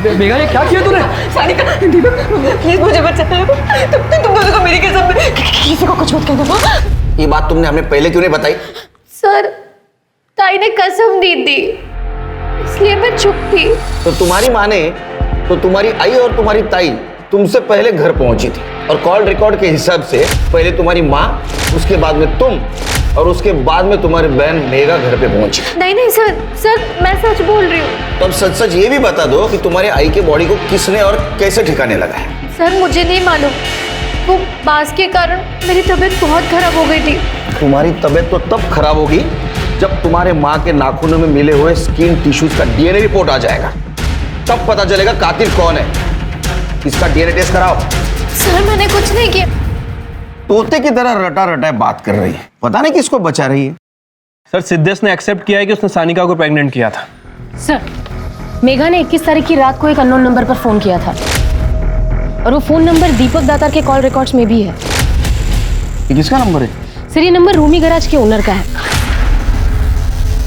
मेघा, ये क्या किया तूने? सानिका, दीपक प्लीज मुझे बचा। तुम दोनों को मेरी कसम, किसी को कुछ मत कहना। ये बात तुमने हमें पहले क्यों नहीं बताई? सर, ताई ने कसम दी थी, इसलिए मैं चुप थी। तो तुम्हारी माँ ने, तो तुम्हारी आई और तुम्हारी ताई तुमसे पहले घर पहुंची थी, और कॉल रिकॉर्ड के हिसाब से पहले तुम्हारी माँ, उसके बाद में तुम, और उसके बाद में तुम्हारी बहन मेघा घर पे पहुंची। नहीं सर, मैं सच बोल रही हूँ। तो अब सच सच ये भी बता दो कि तुम्हारे आई के बॉडी को किसने और कैसे ठिकाने लगा है। सर मुझे नहीं मालूम, वो बास के कारण मेरी तबीयत बहुत खराब हो गई थी। तुम्हारी तबीयत तो तब खराब होगी जब तुम्हारे माँ के नाखूनों में मिले हुए स्किन टिश्यूज का डीएनए रिपोर्ट आ जाएगा, तब पता चलेगा कातिल कौन है। इसका डीएनए टेस्ट कराओ। सर मैंने कुछ नहीं किया। तोते की तरह रटा रटा बात कर रही है, पता नहीं किसको बचा रही है। सर, सिद्धेश ने एक्सेप्ट किया है कि उसने सानिका को प्रेग्नेंट किया था। सर, मेघा ने 21 तारीख की रात को एक अननोन नंबर पर फोन किया था, और वो फोन नंबर दीपक दातार के कॉल रिकॉर्ड्स में भी है। ये किसका नंबर है? सर, ये नंबर रूमी गैराज के ओनर का है।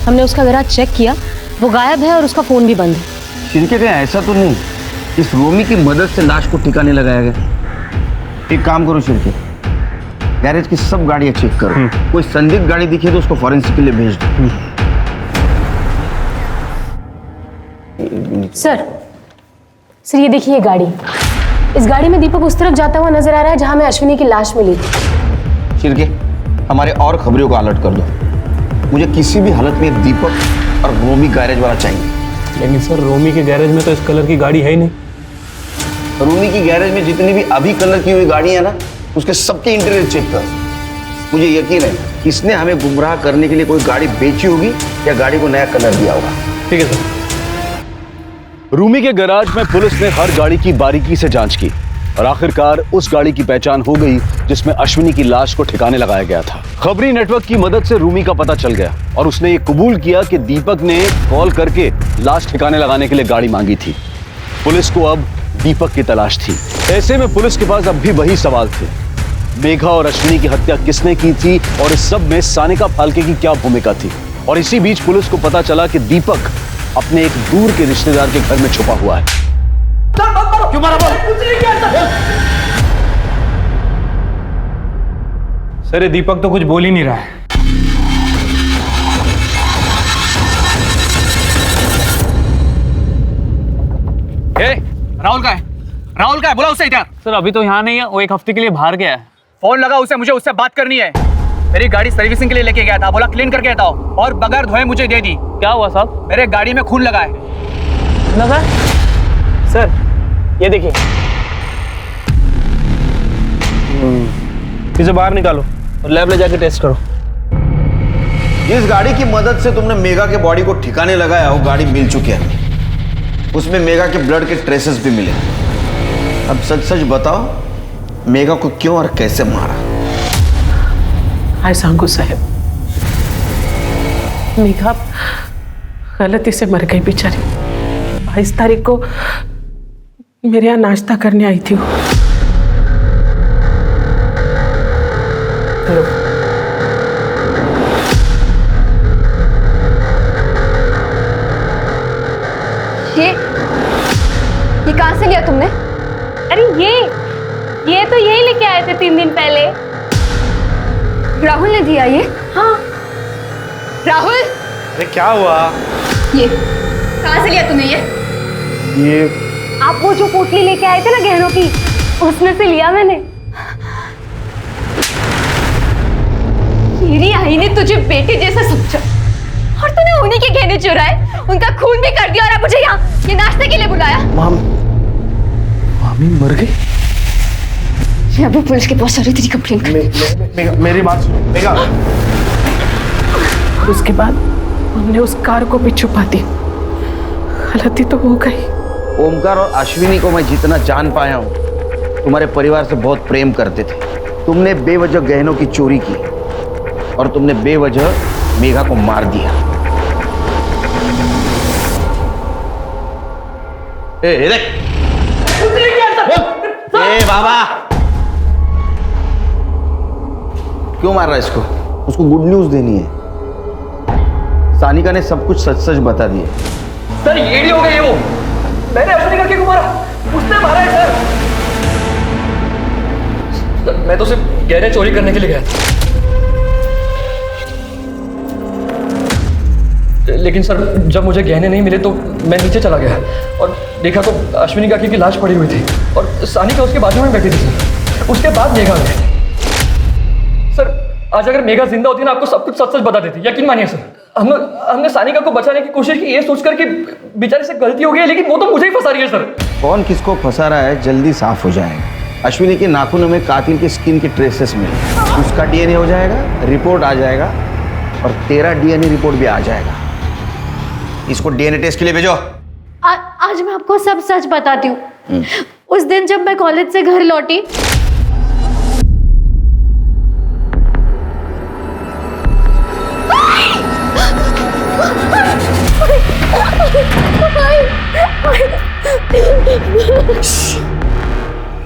हमने उसका गैराज चेक किया, वो गायब है और उसका फ़ोन भी बंद है। शिरके क्या ऐसा तो नहीं इस रोमी की मदद से लाश को ठिकाने लगाया गया? एक काम करो शिरके, गैरेज की सब गाड़ियां चेक करो, कोई संदिग्ध गाड़ी दिखे तो उसको फॉरेंसिक के लिए भेज दो। सर ये देखिए ये गाड़ी, इस गाड़ी में दीपक उस तरफ जाता हुआ नजर आ रहा है जहां में अश्विनी की लाश मिली। शिरके हमारे और खबरियों को अलर्ट कर दो, मुझे किसी भी हालत में दीपक और रोमी गैरेज वाला चाहिए। लेकिन सर रोमी के गैरेज में तो इस कलर की गाड़ी है ही नहीं। रोमी की गैरेज में जितनी भी अभी कलर की हुई गाड़ी है ना, उसके सबके इंटीरियर चेक कर। मुझे यकीन है इसने हमें गुमराह करने के लिए कोई गाड़ी बेची होगी या गाड़ी को नया कलर दिया होगा। ठीक है सर। रूमी के गैराज में पुलिस ने हर गाड़ी की बारीकी से जांच की और आखिरकार उस गाड़ी की पहचान हो गई जिसमें अश्विनी की लाश को ठिकाने लगाया गया था। खबरी नेटवर्क की मदद से रूमी का पता चल गया और उसने ये कबूल किया कि दीपक ने कॉल करके लाश ठिकाने लगाने के लिए गाड़ी मांगी थी। पुलिस को अब दीपक की तलाश थी। ऐसे में पुलिस के पास अब भी वही सवाल थे, मेघा और अश्विनी की हत्या किसने की थी और इस सब में सानिका फाल्के की क्या भूमिका थी। और इसी बीच पुलिस को पता चला कि दीपक अपने एक दूर के रिश्तेदार के घर में छुपा हुआ है। क्यों मारा? कुछ नहीं किया सर ये दीपक तो कुछ बोल ही नहीं रहा है। राहुल का है? राहुल का है? बोला उसे इधर। सर अभी तो यहाँ नहीं है, वो एक हफ्ते के लिए बाहर गया है। फोन लगा उसे, मुझे उससे बात करनी है। मेरी गाड़ी सर्विसिंग के लिए लेके गया था, बोला क्लीन करके आता हूँ और बगैर धोए मुझे दे दी। क्या हुआ साहब? मेरे गाड़ी में खून लगा है। लगा? सर ये देखिए। इसे बाहर निकालो और लैब ले जाके टेस्ट करो। जिस गाड़ी की मदद से तुमने मेघा के बॉडी को ठिकाने लगाया वो गाड़ी मिल चुकी है, उसमें मेघा के ब्लड के ट्रेसेस भी मिले। अब सच सच बताओ मेघा को क्यों और कैसे मारा? हाय सांगू साहब, मेघा गलती से मर गई बेचारी। 22 तारीख को मेरे यहाँ नाश्ता करने आई थी वो। ये कहाँ से लिया तुमने? अरे ये तो यही लेके आए थे 3 दिन पहले। राहुल ने दिया ये? हाँ। राहुल अरे क्या हुआ? ये कहाँ से लिया तूने ये? आप वो जो पोटली लेके आए थे ना गहनों की, उसमें से लिया मैंने। मेरी आई ने तुझे बेटे जैसा समझा और तूने उन्हीं के गहने चुराए, उनका खून भी कर दिया और अब मुझे यहाँ ये नाश्ते के लिए बुलाया। मामी मर गई? मैं अभी पुलिस के पास आ रही, तेरी कंप्लेन कर। मेरी बात सुनो मेघा। उसके बाद हमने उस कार को भी छुपा दी। गलती तो हो गई। ओमकार और अश्विनी को मैं जितना जान पाया हूं, तुम्हारे परिवार से बहुत प्रेम करते थे। तुमने बेवजह गहनों की चोरी की और तुमने बेवजह मेघा को मार दिया। ए बाबा, क्यों मार रहा है इसको? उसको गुड न्यूज देनी है। सानिका ने सब कुछ सच सच बता दिया। सर ये हो गई वो, मैंने अपनी करके को मारा, उसने मारा है सर। मैं तो सिर्फ गहने चोरी करने के लिए गया था। लेकिन सर जब मुझे गहने नहीं मिले तो मैं नीचे चला गया और देखा तो अश्विनी काकी की लाश पड़ी हुई थी और सानिका उसके बाजू में बैठी थी सर। उसके बाद मेघा गई। सर आज अगर मेघा जिंदा होती ना, आपको सब कुछ सच सच बता देती, यकीन मानिए सर। हमने सानिका को बचाने की कोशिश की, ये सोचकर कि बेचारे से गलती हो गई है, लेकिन वो तो मुझे ही फंसा रही है सर। कौन किसको फंसा रहा है जल्दी साफ हो जाएगा। अश्विनी के नाखूनों में कातिल के स्किन के ट्रेसेस मिले, उसका डीएनए हो जाएगा, रिपोर्ट आ जाएगा और तेरा डीएनए रिपोर्ट भी आ जाएगा। इसको डीएनए टेस्ट के लिए भेजो। आज मैं आपको सब सच बताती हूँ। उस दिन जब मैं कॉलेज से घर लौटी,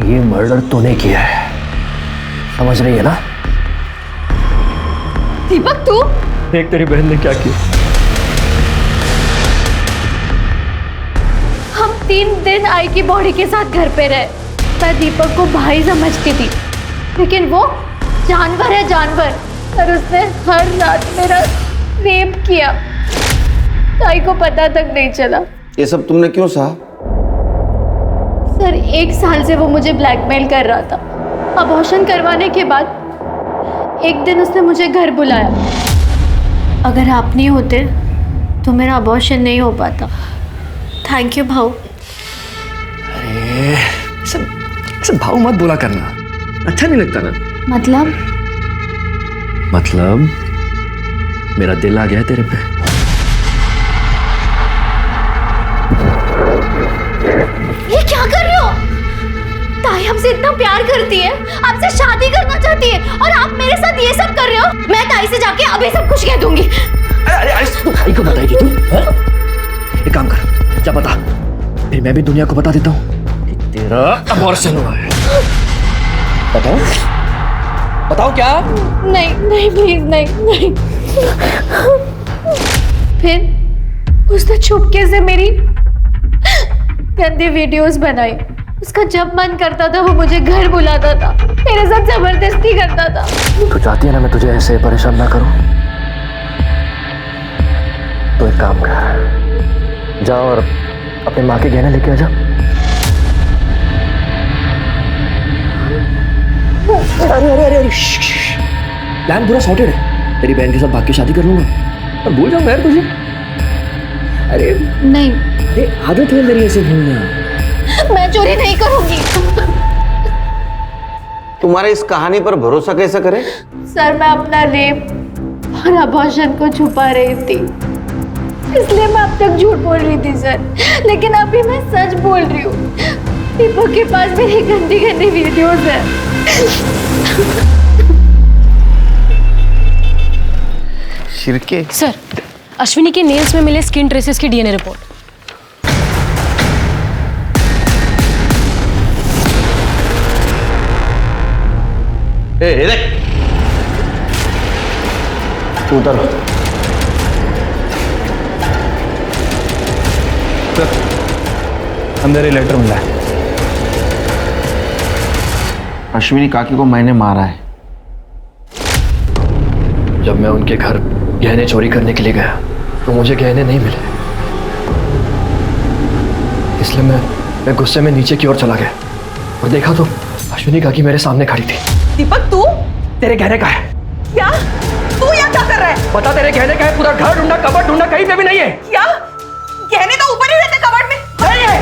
ये मर्डर तूने किया है, समझ रही है ना? दीपक तू? देख तेरी बहन ने क्या किया। 3 दिन आई की बॉडी के साथ घर पे रहे। मैं दीपक को भाई समझती थी, लेकिन वो जानवर है जानवर, और उसने हर रात मेरा रेप किया। ताई को पता तक नहीं चला। ये सब तुमने क्यों सहा? सर 1 साल से वो मुझे ब्लैकमेल कर रहा था। अबॉर्शन करवाने के बाद एक दिन उसने मुझे घर बुलाया। अगर आप नहीं होते तो मेरा अबॉर्शन नहीं हो पाता। थैंक यू भाऊ। अरे सब भाव मत बोला करना, अच्छा नहीं लगता ना। मतलब मेरा दिल आ गया है तेरे पे। ये क्या कर रहे हो? ताई हमसे इतना प्यार करती है, आपसे शादी करना चाहती है, और आप मेरे साथ ये सब कर रहे हो। मैं ताई से जाके अभी सब कुछ कह दूंगी। अरे तू ताई को बताएगी तू? एक काम कर, जा बता, फिर मैं भी दुनिया को बता देता हूँ कि तेरा अबॉर्शन हुआ है। बताओ क्या? नहीं प्लीज नहीं। फिर उसने चुपके से मेरी गंदी वीडियोस बनाई। उसका जब मन करता था वो मुझे घर बुलाता था, मेरे साथ जबरदस्ती करता था। तू चाहती है ना मैं तुझे ऐसे परेशान ना करूं? तो एक काम कर, जा और अपने माँ के गहने लेके आ जा। अरे प्लान पूरा सॉर्टेड है। तेरी बहन के साथ भाग के शादी कर लूंगा और भूल जाऊंगा यार तुझे। अरे नहीं, अरे आदत है मेरी ऐसे भूलना। मैं चोरी नहीं करूंगी। तुम्हारे इस कहानी पर भरोसा कैसे करें? सर मैं अपना रेप और अबॉर्शन को छुपा रही थी, इसलिए मैं अब तक झूठ बोल रही थी सर। लेकिन अभी मैं सच बोल रही हूँ। दीपक के पास मेरी गंदी गंदी वीडियोस है। शिरके सर, अश्विनी के नेल्स में मिले स्किन ट्रेसेस की डीएनए रिपोर्ट। देख उतर। अंदर ही लेटर मिला है। अश्विनी काकी को मैंने मारा है। जब मैं उनके घर गहने चोरी करने के लिए गया तो मुझे गहने नहीं मिले, इसलिए मैं गुस्से में नीचे की ओर चला गया और देखा तो अश्विनी काकी मेरे सामने खड़ी थी। दीपक तू? तेरे गहने का है क्या? तू यहाँ क्या कर रहा है? बता, तेरे गहने का है? पूरा घर ढूंढा, कबर्ड ढूंढा, कहीं पे भी नहीं है। क्या? गहने तो ऊपर ही रहते कबर्ड में। नहीं है।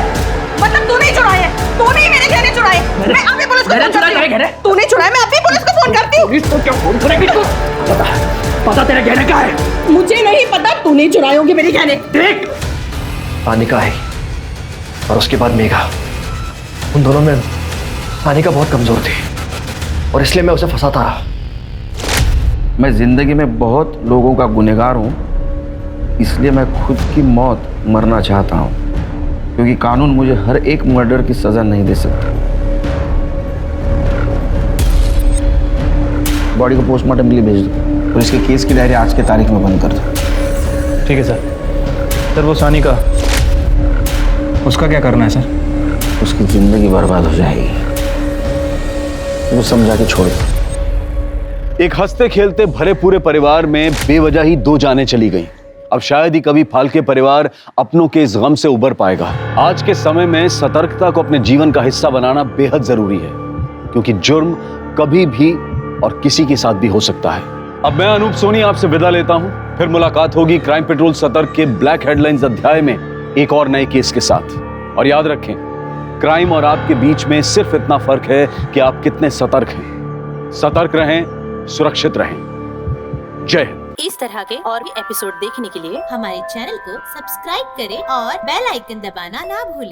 मतलब तू नहीं चुराए हैं? तूने ही मेरे गहने चुराए। मैं अभी पुलिस को फोन करती हूँ। तूने चुराए, मैं अभी पुलिस को फोन करती हूँ। पुलिस को क्या फोन करेगी तू? पता तेरे गहने का है? मुझे नहीं पता, तू नहीं चुराए होंगे मेरे गहने। देख, सानिका आई और उसके बाद मेघा, उन दोनों में सानिका बहुत कमजोर थी और इसलिए मैं उसे फंसाता रहा। मैं जिंदगी में बहुत लोगों का गुनहगार हूँ, इसलिए मैं खुद की मौत मरना चाहता हूँ, क्योंकि कानून मुझे हर एक मर्डर की सजा नहीं दे सकता। बॉडी को पोस्टमार्टम के लिए भेज दो और इसके केस की डायरी आज के तारीख में बंद कर दो। ठीक है सर। सर वो सानिका, उसका क्या करना है सर? उसकी जिंदगी बर्बाद हो जाएगी, वो समझा के छोड़ दो। एक हंसते खेलते भरे पूरे परिवार में बेवजह ही 2 जानें चली गईं। अब शायद ही कभी फाल्के परिवार अपनों के इस गम से उबर पाएगा। आज के समय में सतर्कता को अपने जीवन का हिस्सा बनाना बेहद जरूरी है, क्योंकि जुर्म कभी भी और किसी के साथ भी हो सकता है। अब मैं अनूप सोनी आपसे विदा लेता हूं, फिर मुलाकात होगी क्राइम पेट्रोल सतर्क के ब्लैक हेडलाइंस अध्याय में एक और नए केस के साथ। और याद रखें, क्राइम और आपके बीच में सिर्फ इतना फर्क है कि आप कितने सतर्क हैं। सतर्क रहें, सुरक्षित रहें। जय हिंद। इस तरह के और भी एपिसोड देखने के लिए हमारे चैनल को सब्सक्राइब करें और बेल आइकन दबाना ना भूलें।